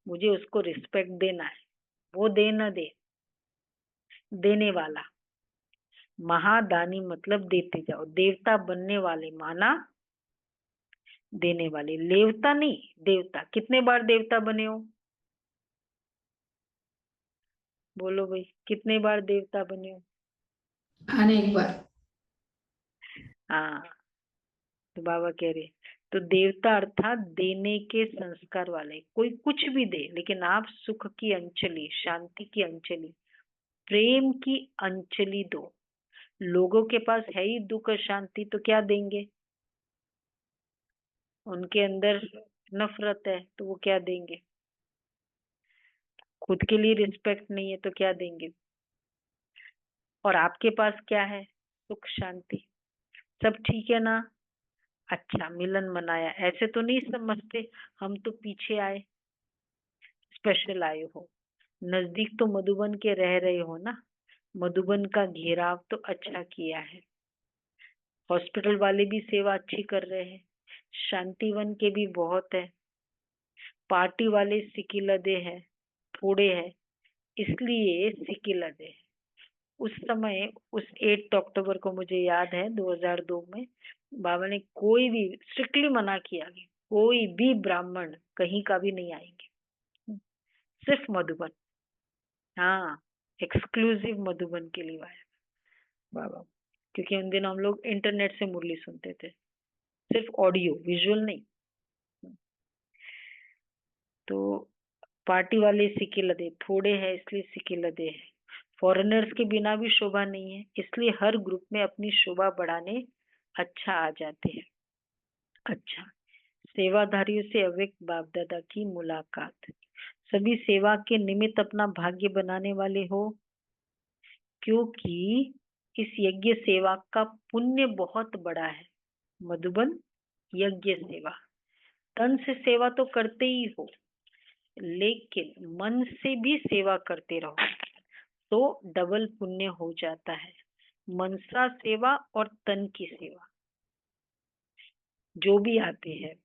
Speaker 1: मुझे उसको रिस्पेक्ट देना है, वो दे न दे, देने वाला। महादानी मतलब देते जाओ, देवता बनने वाले माना, देने वाले। लेवता नहीं, देवता। कितने बार देवता बने हो? बोलो भाई, कितने बार देवता बने हो?
Speaker 3: आने एक बार।
Speaker 1: हाँ, तो बाबा कह रहे, तो देवता अर्थात देने के संस्कार वाले। कोई कुछ भी दे, लेकिन आप सुख की अंजलि, शांति की अंजलि, प्रेम की अंजलि दो। लोगों के पास है ही दुख और शांति, तो क्या देंगे? उनके अंदर नफरत है, तो वो क्या देंगे? खुद के लिए रिस्पेक्ट नहीं है, तो क्या देंगे? और आपके पास क्या है? सुख शांति, सब ठीक है ना। अच्छा, मिलन मनाया, ऐसे तो नहीं समझते हम तो पीछे आए, स्पेशल आए हो। नजदीक तो मधुबन के रह रहे हो ना, मधुबन का घेराव तो अच्छा किया है। हॉस्पिटल वाले भी सेवा अच्छी कर रहे हैं, शांतिवन के भी बहुत है। पार्टी वाले सिकिलदे हैं, थोड़े हैं, इसलिए सिकिलदे हैं। उस समय, उस 8 अक्टूबर को मुझे याद है 2002 में, बाबा ने कोई भी स्ट्रिक्टली मना किया कि कोई भी ब्राह्मण कहीं का भी नहीं आएंगे, सिर्फ मधुबन। हाँ, एक्सक्लूसिव मधुबन के लिए आया बाबा। क्योंकि उन दिनों हम लोग इंटरनेट से मुरली सुनते थे, सिर्फ ऑडियो, विजुअल नहीं। तो पार्टी वाले सिक्के लदे, थोड़े हैं इसलिए सिक्के लदे हैं। फॉरेनर्स के बिना भी शोभा नहीं है, इसलिए हर ग्रुप में अपनी शोभा बढ़ाने अच्छा आ जाते हैं। अच्छा, सेवाधारियों से अव्यक्त बाप दादा की मुलाकात। सभी सेवा के निमित्त अपना भाग्य बनाने वाले हो, क्योंकि इस यज्ञ सेवा का पुण्य बहुत बड़ा है। मधुबन यज्ञ सेवा, तन से सेवा तो करते ही हो, लेकिन मन से भी सेवा करते रहो तो डबल पुण्य हो जाता है। मनसा सेवा और तन की सेवा, जो भी आते हैं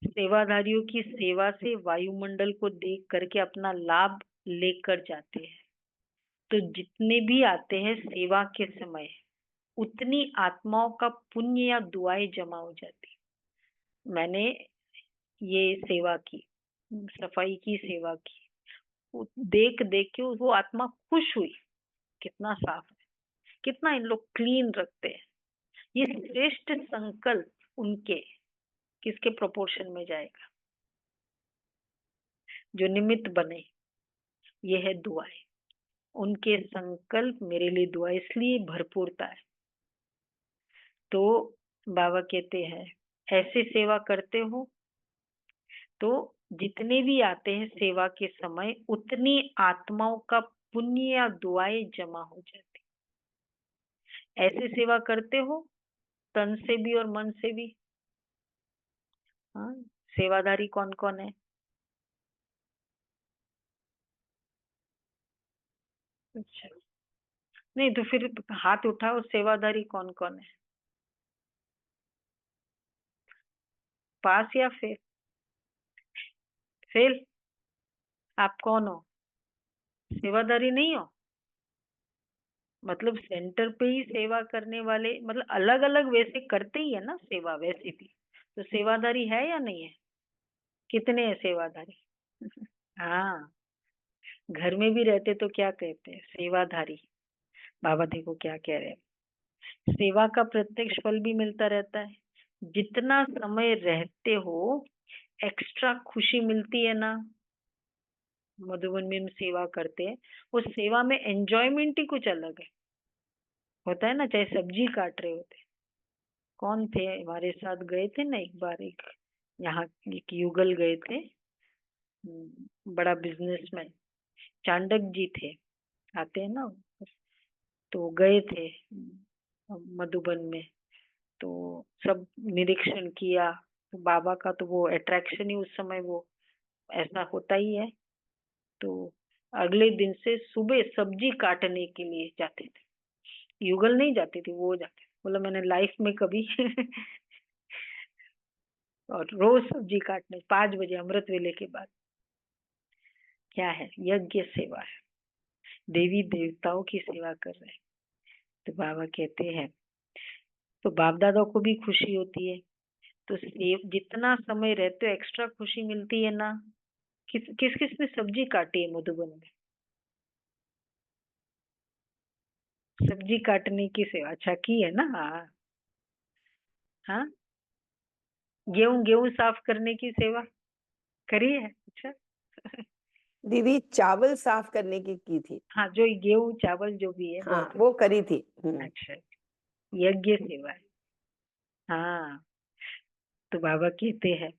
Speaker 1: सेवाधारियों की सेवा से वायुमंडल को देख करके अपना लाभ लेकर जाते हैं। तो जितने भी आते हैं सेवा के समय, उतनी आत्माओं का पुण्य या दुआएं जमा हो जाती। मैंने ये सेवा की, सफाई की सेवा की, देख देख के वो आत्मा खुश हुई। कितना साफ है, कितना इन लोग क्लीन रखते हैं। ये श्रेष्ठ संकल्प उनके किसके प्रोपोर्शन में जाएगा? जो निमित्त बने, ये है दुआएं। उनके संकल्प मेरे लिए दुआ, इसलिए भरपूरता है। तो बाबा कहते हैं ऐसे सेवा करते हो तो जितने भी आते हैं सेवा के समय उतनी आत्माओं का पुण्य या दुआएं जमा हो जाती। ऐसे सेवा करते हो तन से भी और मन से भी। हाँ, सेवाधारी कौन कौन है? अच्छा, नहीं तो फिर हाथ उठाओ, सेवाधारी कौन कौन है? पास या फेल? फेल? आप कौन हो? सेवाधारी नहीं हो? मतलब सेंटर पे ही सेवा करने वाले, मतलब अलग अलग वैसे करते ही है ना सेवा वैसे भी, तो सेवाधारी है या नहीं है? कितने हैं सेवाधारी? हाँ, घर में भी रहते तो क्या कहते हैं? सेवाधारी। बाबा देखो क्या कह रहे हैं, सेवा का प्रत्यक्ष फल भी मिलता रहता है। जितना समय रहते हो एक्स्ट्रा खुशी मिलती है ना। मधुबन में हम सेवा करते हैं, उस सेवा में एंजॉयमेंट ही कुछ अलग है। होता है ना, चाहे सब्जी काट रहे होते। कौन थे हमारे साथ गए थे ना एक बार, एक यहाँ एक युगल गए थे, बड़ा बिजनेसमैन चांडक जी थे, आते हैं ना, तो गए थे मधुबन में। तो सब निरीक्षण किया। तो बाबा का तो वो अट्रैक्शन ही उस समय वो ऐसा होता ही है। तो अगले दिन से सुबह सब्जी काटने के लिए जाते थे। युगल नहीं जाती थी, वो जाते। बोला मैंने लाइफ में कभी और रोज सब्जी काटने 5 बजे अमृत वेले के बाद। क्या है? यज्ञ सेवा है, देवी देवताओं की सेवा कर रहे हैं। तो बाबा कहते हैं, तो बाप दादा को भी खुशी होती है। तो जितना समय रहते हो एक्स्ट्रा खुशी मिलती है ना। किस किस किस ने सब्जी काटी है मधुबन में? सब्जी काटने की सेवा अच्छा की है ना। हाँ हाँ, गेहूं गेहूं साफ करने की सेवा करी है। अच्छा
Speaker 4: दीदी चावल साफ करने की थी।
Speaker 1: हाँ, जो गेहूं चावल जो भी है
Speaker 4: हाँ वो करी थी।
Speaker 1: अच्छा, यज्ञ सेवा है। हाँ, तो बाबा कहते हैं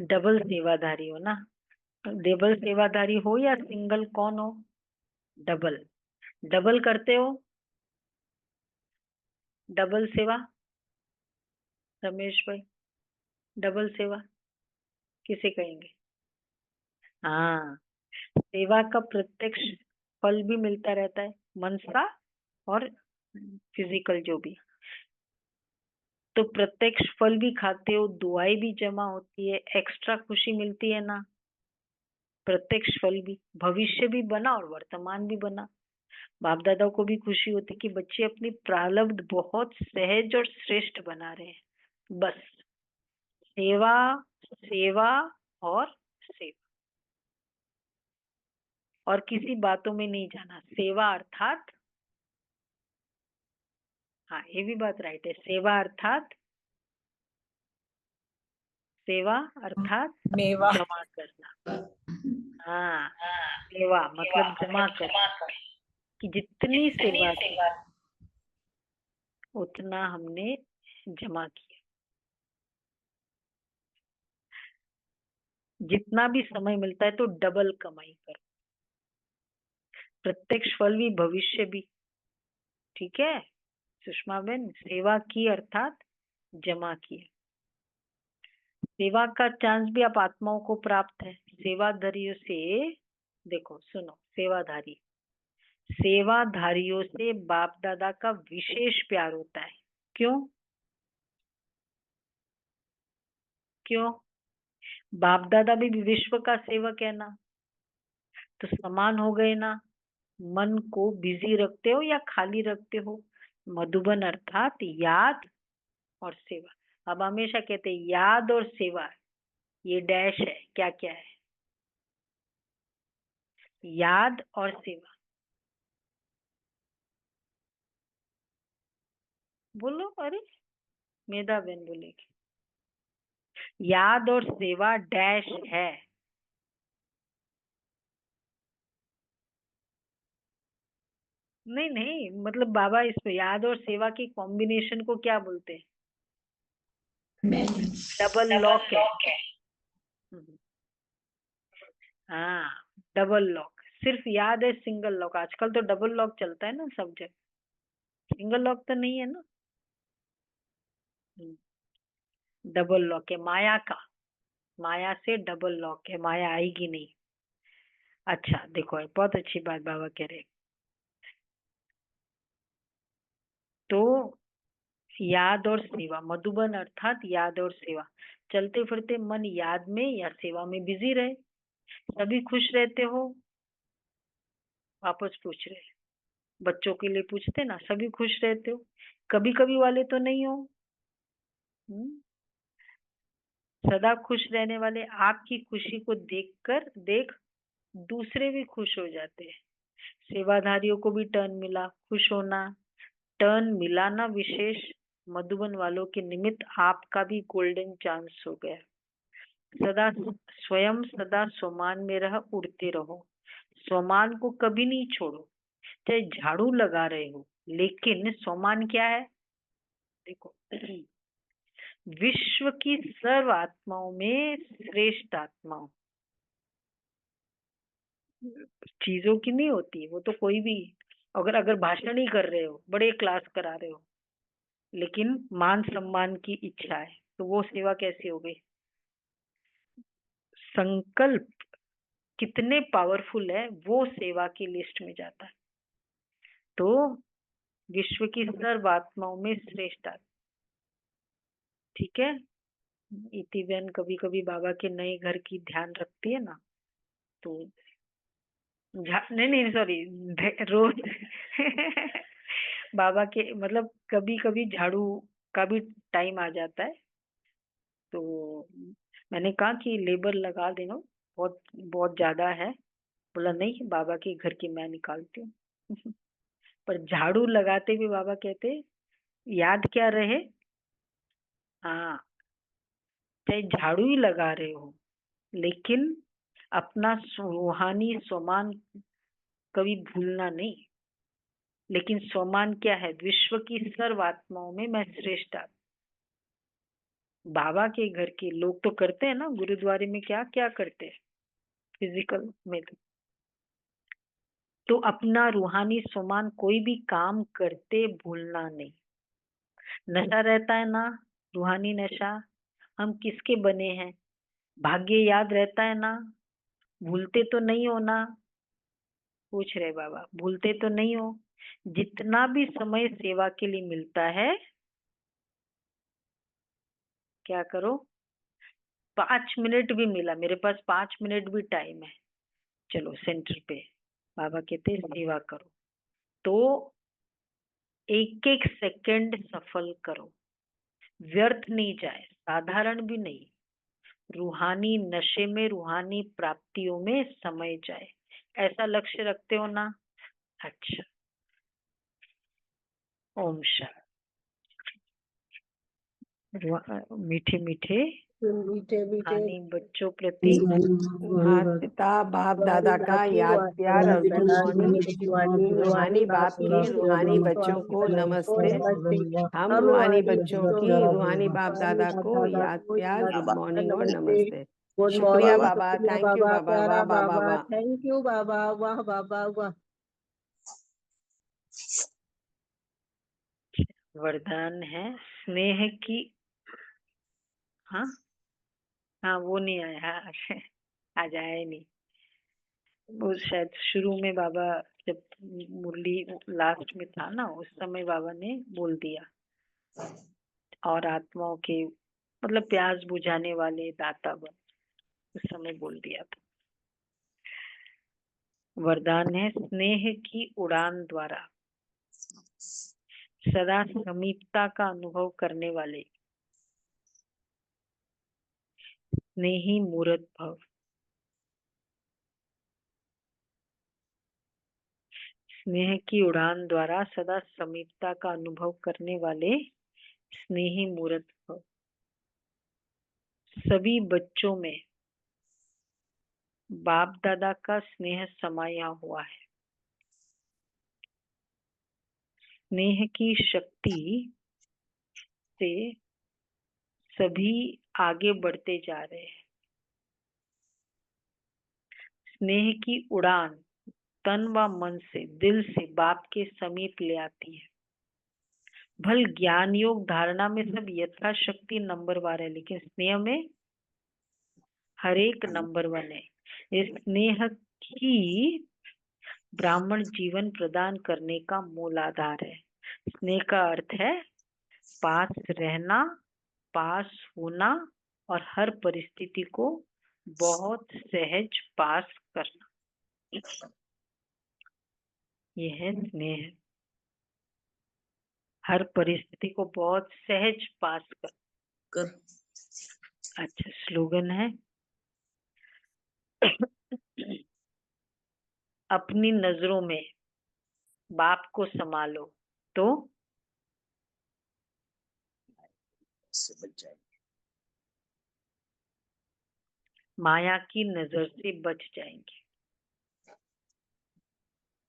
Speaker 1: डबल सेवाधारी हो ना। डबल सेवाधारी हो या सिंगल, कौन हो? डबल। डबल करते हो, डबल सेवा। रमेश भाई, डबल सेवा किसे कहेंगे? हाँ, सेवा का प्रत्यक्ष फल भी मिलता रहता है, मन का और फिजिकल जो भी। तो प्रत्यक्ष फल भी खाते हो, दुआएं भी जमा होती है, एक्स्ट्रा खुशी मिलती है ना। प्रत्यक्ष फल भी, भविष्य भी बना और वर्तमान भी बना। बाप दादाओं को भी खुशी होती कि बच्चे अपनी प्रारब्ध बहुत सहज और श्रेष्ठ बना रहे हैं। बस सेवा सेवा और सेवा, और किसी बातों में नहीं जाना। सेवा अर्थात, हाँ ये भी बात राइट है, सेवा अर्थात, सेवा अर्थात
Speaker 2: मेवा।
Speaker 1: जमा करना। हाँ, सेवा मतलब जमा करना, कि जितनी सेवा की उतना हमने जमा किया। जितना भी समय मिलता है तो डबल कमाई करो, प्रत्यक्ष फल भी भविष्य भी। ठीक है सुषमा बेन, सेवा की अर्थात जमा किया। सेवा का चांस भी आप आत्माओं को प्राप्त है सेवाधारियों से। देखो सुनो, सेवाधारियों से बाप दादा का विशेष प्यार होता है। क्यों? क्यों? बाप दादा भी विश्व का सेवक है ना, तो समान हो गए ना। मन को बिजी रखते हो या खाली रखते हो? मधुबन अर्थात याद और सेवा। अब हमेशा कहते हैं याद और सेवा, ये डैश है, क्या क्या है? याद और सेवा। बोलो, अरे मेधा बहन बोलेगी याद और सेवा डैश है। नहीं नहीं, मतलब बाबा इस पे याद और सेवा की कॉम्बिनेशन को क्या बोलते हैं?
Speaker 3: बैलेंस।
Speaker 1: डबल लॉक है। हाँ, डबल लॉक सिर्फ याद है, सिंगल लॉक आजकल तो डबल लॉक चलता है ना सब जगह, सिंगल लॉक तो नहीं है ना। डबल लॉक है माया का, माया से डबल लॉक है, माया आएगी नहीं। अच्छा देखो, एक बहुत अच्छी बात बाबा कह रहे, तो याद और सेवा, मधुबन अर्थात याद और सेवा। चलते फिरते मन याद में या सेवा में बिजी रहे, सभी खुश रहते हो। वापस पूछ रहे, बच्चों के लिए पूछते ना, सभी खुश रहते हो, कभी कभी वाले तो नहीं हो। सदा खुश रहने वाले आपकी खुशी को देख दूसरे भी खुश हो जाते हैं। सेवाधारियों को भी टर्न मिला, खुश होना, टर्न मिला ना विशेष मधुबन वालों के निमित्त आपका भी गोल्डन चांस हो गया। सदा स्वयं सदा सोमान में रह उड़ते रहो, सोमान को कभी नहीं छोड़ो। चाहे झाड़ू लगा रहे हो, लेकिन सोमान क्या है देखो, विश्व की सर्व आत्माओं में श्रेष्ठ आत्माओं, चीजों की नहीं होती वो तो, कोई भी अगर अगर भाषण ही कर रहे हो, बड़े क्लास करा रहे हो, लेकिन मान सम्मान की इच्छा है, तो वो सेवा कैसी हो गई। संकल्प कितने पावरफुल है वो सेवा की लिस्ट में जाता है। तो विश्व की सर्व आत्माओं में श्रेष्ठ आत्मा, ठीक है। इति बहन कभी कभी बाबा के नए घर की ध्यान रखती है ना, तो नहीं नहीं सॉरी, रोज बाबा के मतलब कभी कभी झाड़ू का भी टाइम आ जाता है, तो मैंने कहा कि लेबर लगा देना, बहुत बहुत ज्यादा है। बोला नहीं, बाबा के घर की मैं निकालती हूँ। पर झाड़ू लगाते हुए बाबा कहते याद क्या रहे, हाँ चाहे झाड़ू ही लगा रहे हो, लेकिन अपना रूहानी स्वमान कभी भूलना नहीं। लेकिन स्वमान क्या है, विश्व की सर्व आत्माओं में मैं श्रेष्ठ आत्मा। बाबा के घर के लोग तो करते हैं ना, गुरुद्वारे में क्या क्या करते हैं फिजिकल में, तो अपना रूहानी स्वमान कोई भी काम करते भूलना नहीं। नशा रहता है ना, रूहानी नशा, हम किसके बने हैं, भाग्य याद रहता है ना, भूलते तो नहीं हो ना। पूछ रहे बाबा, भूलते तो नहीं हो। जितना भी समय सेवा के लिए मिलता है, क्या करो, 5 मिनट भी मिला, मेरे पास 5 मिनट भी टाइम है, चलो सेंटर पे, बाबा कहते सेवा करो, तो एक एक सेकंड सफल करो, व्यर्थ नहीं जाए, साधारण भी नहीं, रूहानी नशे में, रूहानी प्राप्तियों में समय जाए, ऐसा लक्ष्य रखते हो ना। अच्छा, ओम शांति। मीठे मीठे
Speaker 5: मीठे मीठे
Speaker 1: रूहानी बच्चों प्रति
Speaker 4: माता पिता बाप दादा का याद प्यार और गुड मॉर्निंग। रूहानी बाप के रूहानी बच्चों को नमस्ते। हम रूहानी बच्चों की रूहानी बाप दादा को याद प्यार, गुड मॉर्निंग और नमस्ते। शुक्रिया बाबा, थैंक यू बाबा, वाह बाबा वाह।
Speaker 5: थैंक यू बाबा, वाह बाबा वाह।
Speaker 1: वरदान है स्नेह की, हाँ हाँ वो नहीं आया, हाँ, आज आया ही नहीं, वो शायद शुरू में बाबा जब मुरली लास्ट में था ना, उस समय बाबा ने बोल दिया, और आत्माओं के मतलब प्यास बुझाने वाले दाता बन, उस समय बोल दिया था। वरदान है स्नेह की उड़ान द्वारा सदा समीपता का अनुभव करने वाले स्नेही मूर्त भव। स्नेह की उड़ान द्वारा सदा समीपता का अनुभव करने वाले स्नेही मूर्त भव। सभी बच्चों में बाप दादा का स्नेह समाया हुआ है। स्नेह की शक्ति से सभी आगे बढ़ते जा रहे हैं। स्नेह की उड़ान तन व मन से, दिल से बाप के समीप ले आती है। भल ज्ञान योग धारणा में सब यथाशक्ति नंबर 1 है, लेकिन स्नेह में हर एक नंबर 1 है। इस स्नेह की ब्राह्मण जीवन प्रदान करने का मूल आधार है। स्नेह का अर्थ है पास रहना, पास होना और हर परिस्थिति को बहुत सहज पास करना, ये है स्नेह। हर परिस्थिति को बहुत सहज पास कर। अच्छा स्लोगन है अपनी नजरों में बाप को संभालो तो माया की नजर से बच जाएंगे।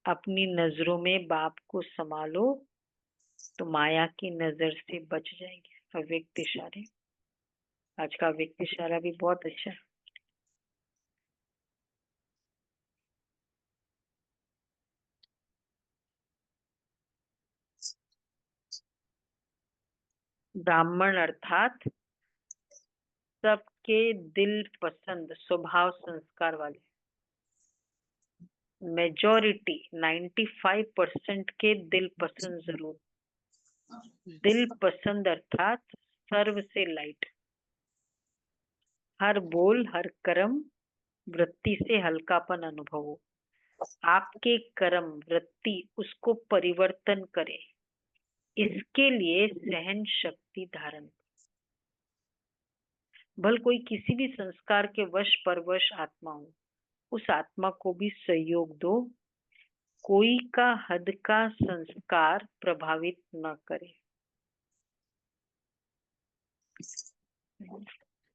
Speaker 1: अपनी नजरों में बाप को संभालो तो माया की नजर से बच जाएंगे। अव्यक्त इशारे, आज का अव्यक्त इशारा भी बहुत अच्छा है। ब्राह्मण अर्थात सबके दिल पसंद स्वभाव संस्कार वाले। मेजॉरिटी 95% के दिल पसंद जरूर। दिल पसंद अर्थात सर्व से लाइट। हर बोल हर कर्म वृत्ति से हल्कापन अनुभव हो। आपके कर्म वृत्ति उसको परिवर्तन करे, इसके लिए सहन शक्ति धारण। भल कोई किसी भी संस्कार के वश परवश आत्मा हो, उस आत्मा को भी सहयोग दो। कोई का हद का संस्कार प्रभावित न करे।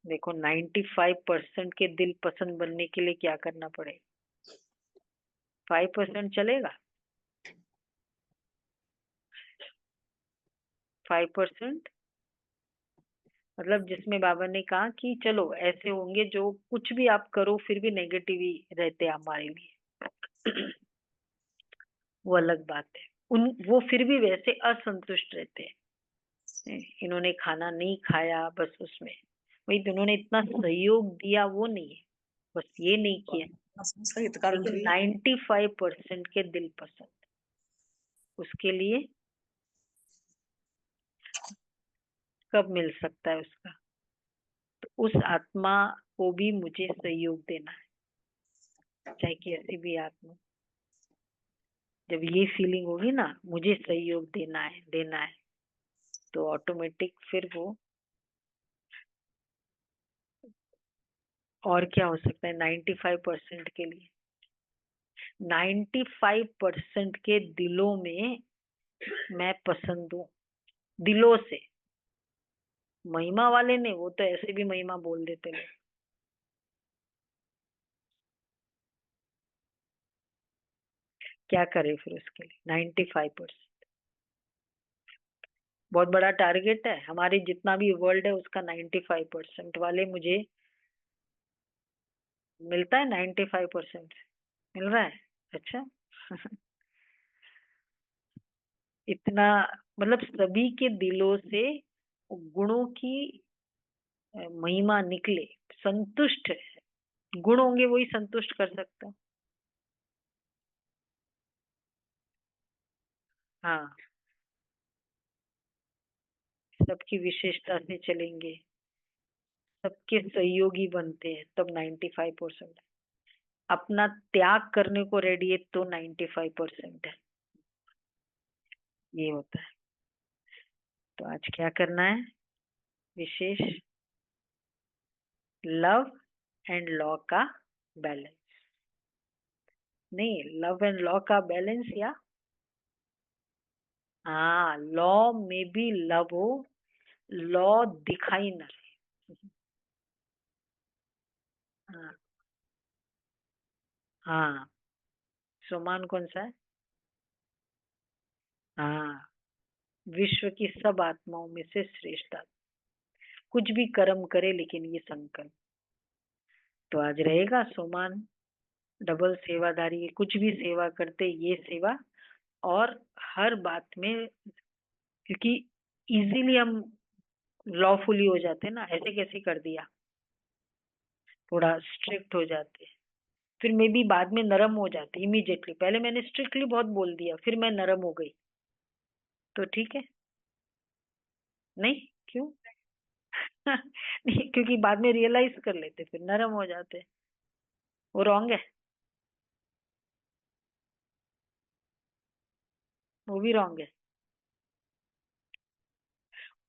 Speaker 1: देखो 95% के दिल पसंद बनने के लिए क्या करना पड़ेगा? 5% चलेगा? 5% मतलब जिसमें बाबा ने कहा कि चलो ऐसे होंगे जो कुछ भी आप करो फिर भी नेगेटिव ही रहते हमारे लिए, वो अलग बात है। वो फिर भी वैसे असंतुष्ट रहते हैं। इन्होंने खाना नहीं खाया बस उसमें वही, उन्होंने इतना सहयोग दिया वो नहीं है, बस ये नहीं किया। 95% के दिल पसंद, उसके लिए कब मिल सकता है उसका? तो उस आत्मा को भी मुझे सहयोग देना है, चाहे कैसी भी आत्मा। जब ये फीलिंग होगी ना मुझे सहयोग देना है, तो ऑटोमेटिक फिर वो और क्या हो सकता है 95% के लिए? 95% के दिलों में मैं पसंद हूँ, दिलों से। महिमा वाले नहीं, वो तो ऐसे भी महिमा बोल देते लोग। क्या करें फिर उसके लिए? 95% बहुत बड़ा टारगेट है। हमारे जितना भी वर्ल्ड है उसका 95% वाले मुझे मिलता है। 95% मिल रहा है। अच्छा इतना मतलब सभी के दिलों से गुणों की महिमा निकले, संतुष्ट है। गुण होंगे वही संतुष्ट कर सकता है। हाँ, सबकी विशेषता से चलेंगे, सबके सहयोगी बनते हैं तब 95%। अपना त्याग करने को रेडी है तो 95% है। ये होता है। तो आज क्या करना है विशेष? लव एंड लॉ का बैलेंस। नहीं, लव एंड लॉ का बैलेंस, या हाँ लॉ में भी लव हो, लॉ दिखाई न दे। हाँ हाँ, सोमान कौन सा है? हाँ, विश्व की सब आत्माओं में से श्रेष्ठ आत्मा। कुछ भी कर्म करे लेकिन ये संकल्प तो आज रहेगा सोमान। डबल सेवादारी, कुछ भी सेवा करते ये सेवा, और हर बात में, क्योंकि इजीली हम लॉफुली हो जाते हैं ना, ऐसे कैसे कर दिया, थोड़ा स्ट्रिक्ट हो जाते, फिर मे बी बाद में नरम हो जाते इमीडिएटली। पहले मैंने स्ट्रिक्टली बहुत बोल दिया, फिर मैं नरम हो गई, तो ठीक है नहीं? क्यों? नहीं, क्योंकि बाद में रियलाइज कर लेते, फिर नरम हो जाते, वो रॉन्ग है, वो भी रॉन्ग है।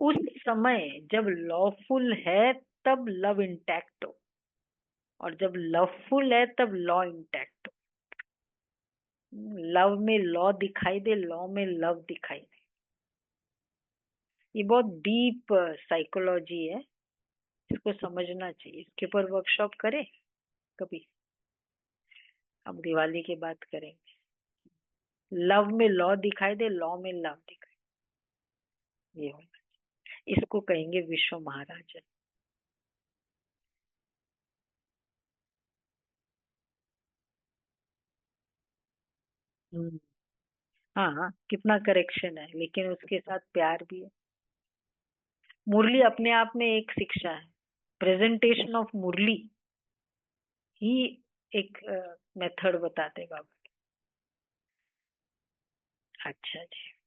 Speaker 1: उस समय जब लॉफुल है तब लव इंटैक्ट हो, और जब लवफुल है तब लॉ इंटैक्ट हो। लव में लॉ दिखाई दे, लॉ में लव दिखाई दे। ये बहुत डीप साइकोलॉजी है, इसको समझना चाहिए। इसके ऊपर वर्कशॉप करें कभी, अब दिवाली के बाद करेंगे। लव में लॉ दिखाई दे, लॉ में लव दिखाई, ये होगा, इसको कहेंगे विश्व महाराजन। हाँ हाँ, कितना करेक्शन है, लेकिन उसके साथ प्यार भी है। मुरली अपने आप में एक शिक्षा है, प्रेजेंटेशन ऑफ मुरली ही एक मेथड बताते बाबा। अच्छा जी।